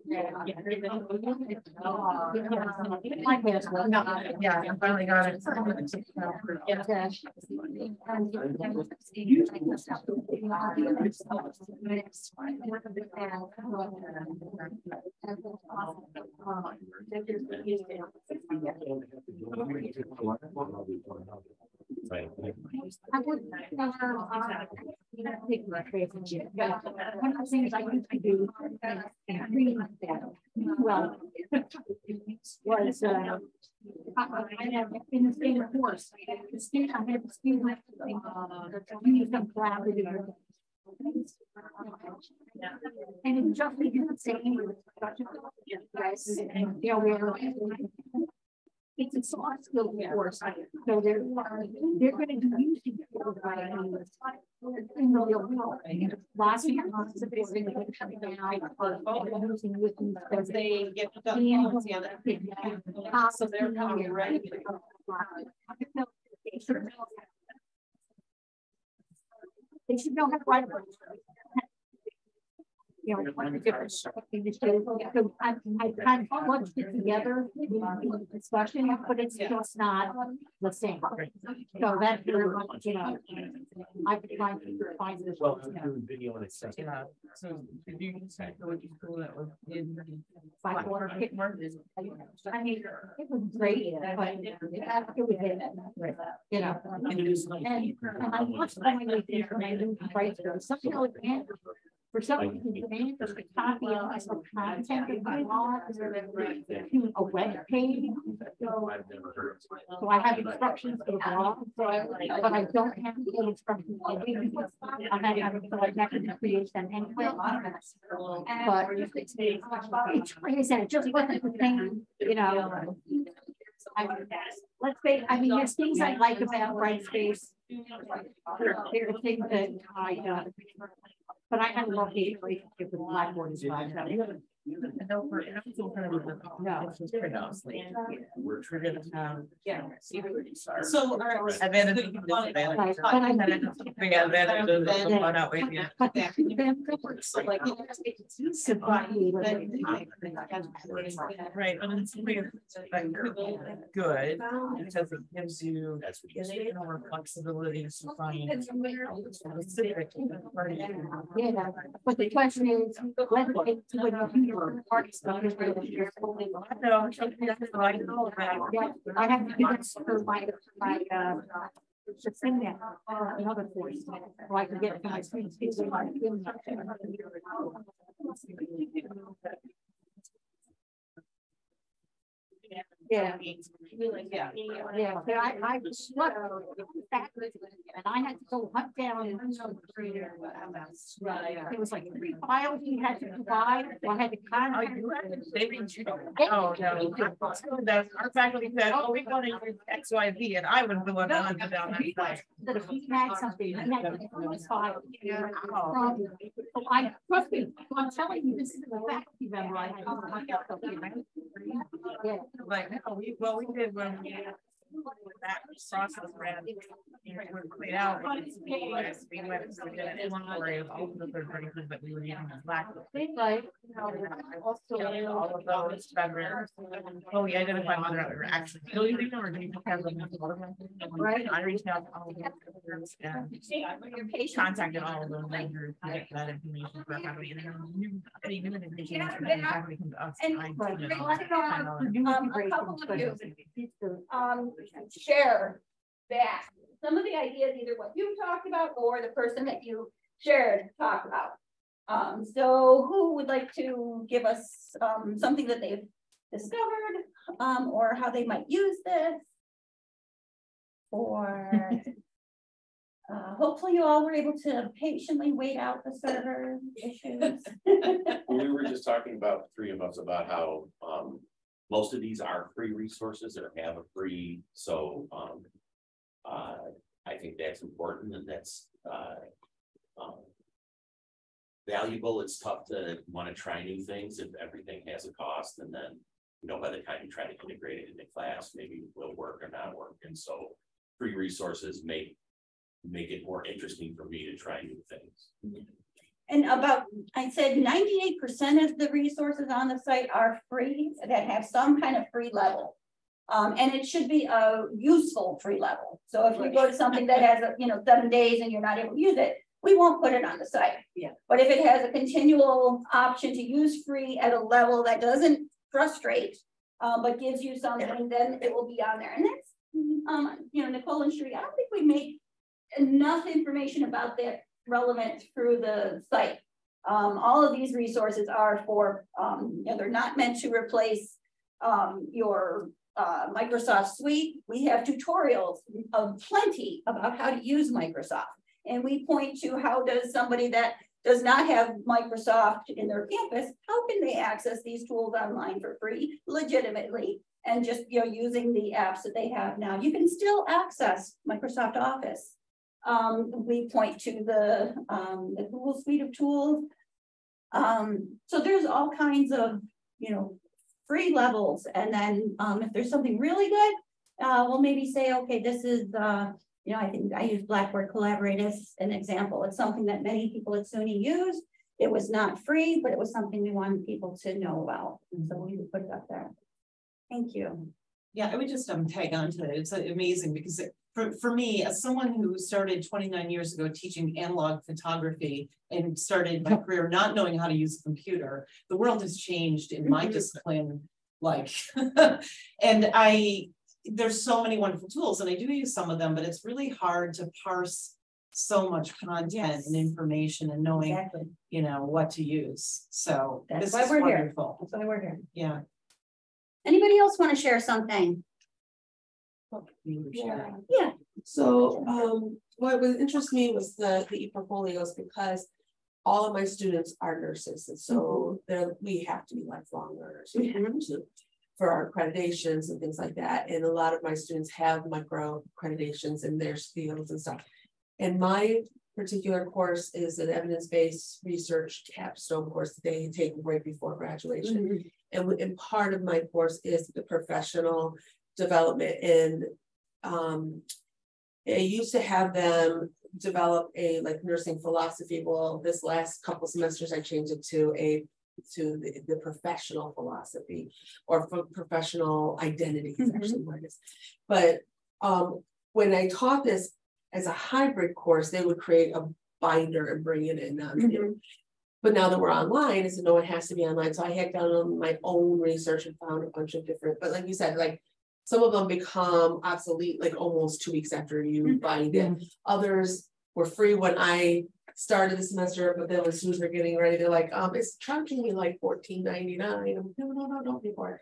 Yeah, I finally got it. I would take my favorite gym. One of the things I used to do and read that well was I have in the state of course. The state I had the student use some collaborative. And it just because the same with yes, and it's a soft skill course, so they're going to be using it in the real world. Last year, using with these because they get done. So they're coming ready. They should know how to write a book. You know, what the difference. So I kind of clutched it together in the discussion, but it's just not the same. So that's very much, you know, I could find this. Well, video and it's Yeah. So did you decide to what you school that was in Blackwater? I mean, it was great, but it was it, you know. And I watched all my things when I moved to Brightsville. Something like that. For some reason, there's a copy of some content of my blog to a web page. So I have instructions for the blog, but I don't have the instructions. I'm not having to create them anyway. But it's crazy. It just wasn't the thing, you know. Let's say, I mean, there's things I like about Brightspace. There are things that I but I had a lovely relationship with Blackboard as well. No, we're triggered. Yeah. So advantage. Right, and it's weird, good, because it gives you more flexibility to find specific. Yeah, but the question is, when you parts of your I have to do this for my thing that another course, so I can get my students. Yeah. Yeah. Yeah, but I was and I had to go hunt down and it was like 3 files you had to provide, so I had to contact. They didn't, oh, no, that's our faculty said, oh, we want to use X, Y, Z, and I was the one that hunted down that site. That if we had something, we had to do this file. So I, trust me, I'm telling you, this is the faculty member. I had to hunt out something. Yeah. Like, no, we did when that process ran, you know, it was played out. We went to an inventory of all the third party that we were using as blacklist. Like, Also, all of those vendors. Oh, we identified whether or not we were actually still using them or do you have them? Right. I reached out to all of those vendors and contacted all of those vendors to get that information for faculty. And then any new information from the faculty comes to us. A couple of you share that some of the ideas, either what you talked about or the person that you shared talked about. So who would like to give us something that they've discovered or how they might use this? Or hopefully you all were able to patiently wait out the server issues. We were just talking about, 3 of us, about how most of these are free resources or have a free, so I think that's important and that's valuable. It's tough to want to try new things if everything has a cost, and then, you know, by the time you try to integrate it into class, maybe it will work or not work. And so free resources make it more interesting for me to try new things. And about, I said 98% of the resources on the site are free, that have some kind of free level. And it should be a useful free level. So if you go to something that has, 7 days and you're not able to use it, we won't put it on the site. Yeah. But if it has a continual option to use free at a level that doesn't frustrate, but gives you something, then it will be on there. And that's, Nicole and Sheree, I don't think we make enough information about that relevant through the site. All of these resources are for, they're not meant to replace your Microsoft suite. We have tutorials of plenty about how to use Microsoft. And we point to how does somebody that does not have Microsoft in their campus, how can they access these tools online for free, legitimately, and just using the apps that they have now. You can still access Microsoft Office. We point to the Google suite of tools. So there's all kinds of, free levels. And then if there's something really good, we'll maybe say, okay, this is, I think I use Blackboard Collaborate as an example. It's something that many people at SUNY use. It was not free, but it was something we wanted people to know about. And so we would put it up there. Thank you. Yeah, I would just tag on to it. It's amazing because for me, as someone who started 29 years ago teaching analog photography and started my career not knowing how to use a computer, the world has changed in my discipline. And there's so many wonderful tools and I do use some of them, but it's really hard to parse so much content and information and knowing, what to use. So that's this why is we're wonderful. Here. That's why we're here. Yeah. Anybody else want to share something? Yeah. So what was interesting me was the e-portfolios, because all of my students are nurses, and so we have to be lifelong learners. We have to, for our accreditations and things like that. And a lot of my students have micro accreditations in their fields and stuff. And my particular course is an evidence-based research capstone course that they take right before graduation. And part of my course is the professional development. And I used to have them develop a nursing philosophy. Well, this last couple semesters I changed it to the professional philosophy, or for professional identity is actually what it is. But when I taught this as a hybrid course, they would create a binder and bring it in. But now that we're online, I said, no, it has to be online. So I hacked down on my own research and found a bunch of different, but like you said, some of them become obsolete, almost 2 weeks after you bind it. Others were free when I started the semester, but then as soon as they're getting ready, they're like, it's charging me like $14.99. I'm like, no, don't pay for it.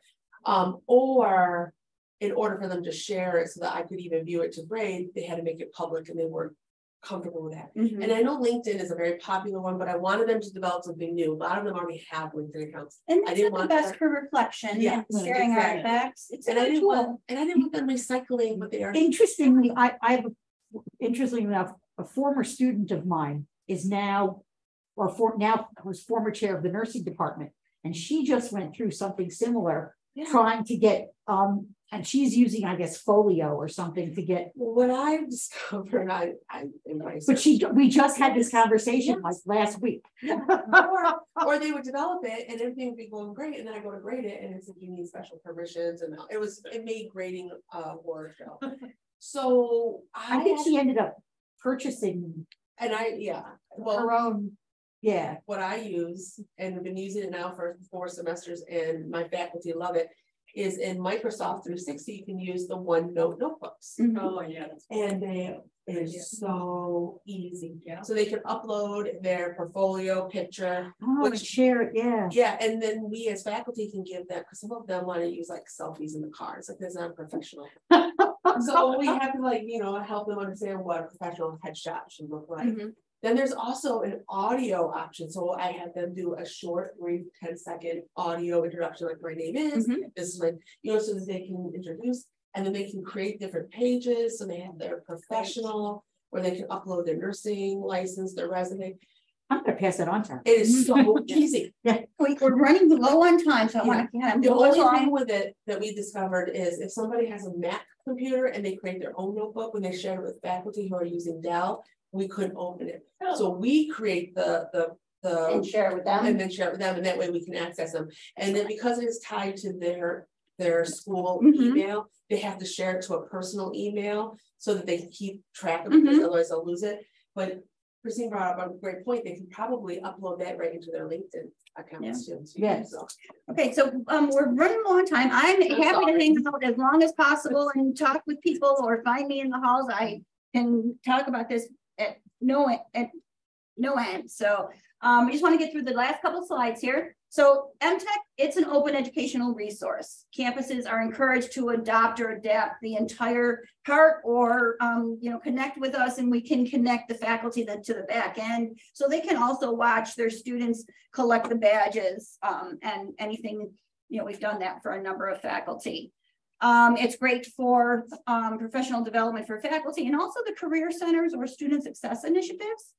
Or in order for them to share it so that I could even view it to grade, they had to make it public and they weren't comfortable with that. And I know LinkedIn is a very popular one, but I wanted them to develop something new. A lot of them already have LinkedIn accounts. And I that's didn't the want best that. for reflection Yeah, and sharing exactly. artifacts. It's And a I good didn't tool. want them recycling what they are. Interestingly, I have, interestingly enough, a former student of mine is now, was former chair of the nursing department. And she just went through something similar, trying to get, and she's using, I guess, Folio or something to get. What I've discovered, But we just had this conversation like last week. or they would develop it and everything would be going great, and then I go to grade it and it said you need special permissions, and it made grading horror show. So I think she ended up purchasing and her own. Yeah. What I use, and I've been using it now for 4 semesters, and my faculty love it, is in Microsoft 360, you can use the OneNote notebooks. Oh, yeah. And it is so easy. Yeah. So they can upload their portfolio picture. Share it, yeah. Yeah, and then we as faculty can give them, because some of them want to use like selfies in the car. It's like that's not professional. So we have to help them understand what a professional headshot should look like. Then there's also an audio option. So I had them do a short, brief 10-second audio introduction, like my name is, this is my, so that they can introduce, and then they can create different pages. So they have their professional, where they can upload their nursing license, their resume. I'm gonna pass that on to her. It is so easy. We're running low on time, so I want to the only thing with it that we discovered is if somebody has a Mac computer and they create their own notebook, when they share it with faculty who are using Dell, we couldn't open it. So we create the and share it with them, and then share it with them, and that way we can access them. And then because it is tied to their school email, they have to share it to a personal email so that they can keep track of it, because otherwise they'll lose it. But Christine brought up a great point. They can probably upload that right into their LinkedIn accounts too. Yes. So. Okay, so we're running low on time. I'm happy to hang out as long as possible and talk with people or find me in the halls. I can talk about this at no end. So I just want to get through the last couple slides here. So MTech, it's an open educational resource. Campuses are encouraged to adopt or adapt the entire part, or connect with us, and we can connect the faculty to the back end, so they can also watch their students collect the badges and anything. We've done that for a number of faculty. It's great for professional development for faculty, and also the career centers or student success initiatives.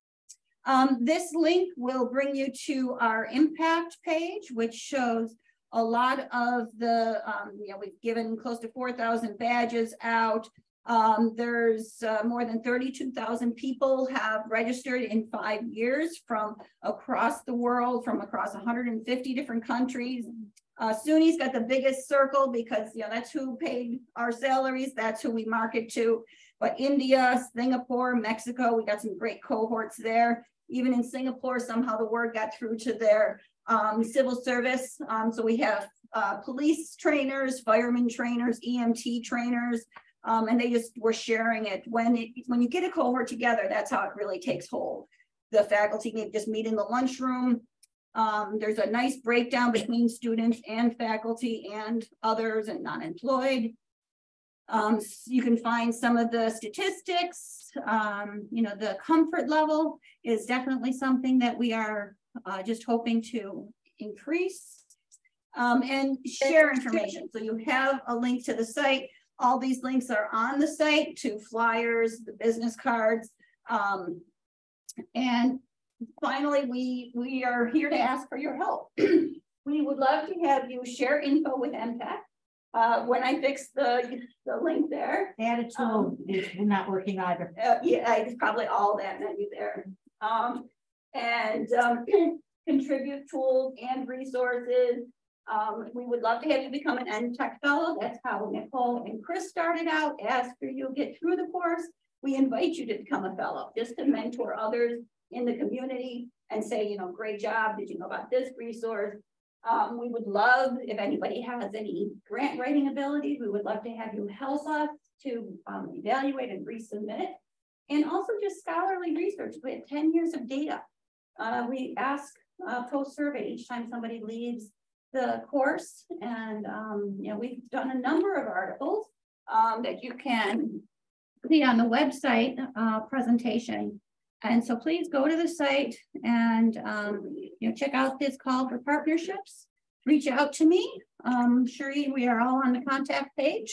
This link will bring you to our impact page, which shows a lot of the, we've given close to 4,000 badges out. There's more than 32,000 people have registered in 5 years from across the world, from across 150 different countries. SUNY's got the biggest circle because that's who paid our salaries. That's who we market to. But India, Singapore, Mexico, we got some great cohorts there. Even in Singapore, somehow the word got through to their civil service. So we have police trainers, firemen trainers, EMT trainers, and they just were sharing it. When you get a cohort together, that's how it really takes hold. The faculty may just meet in the lunchroom. There's a nice breakdown between students and faculty and others and non-employed. You can find some of the statistics. The comfort level is definitely something that we are just hoping to increase, and share information. So you have a link to the site. All these links are on the site, to flyers, the business cards, and finally, we are here to ask for your help. We would love to have you share info with MTech. When I fix the link there. Add it to it's not working either. It's probably all that menu there. Contribute tools and resources. We would love to have you become an MTech fellow. That's how Nicole and Chris started out. After you get through the course, we invite you to become a fellow, just to mentor others in the community and say, great job. Did you know about this resource? We would love, if anybody has any grant writing ability, we would love to have you help us to evaluate and resubmit it. and also just scholarly research. We have 10 years of data. We ask post-survey each time somebody leaves the course, and you know, we've done a number of articles that you can see on the website presentation. And so please go to the site and you know, check out this call for partnerships. Reach out to me. Sheree, we are all on the contact page.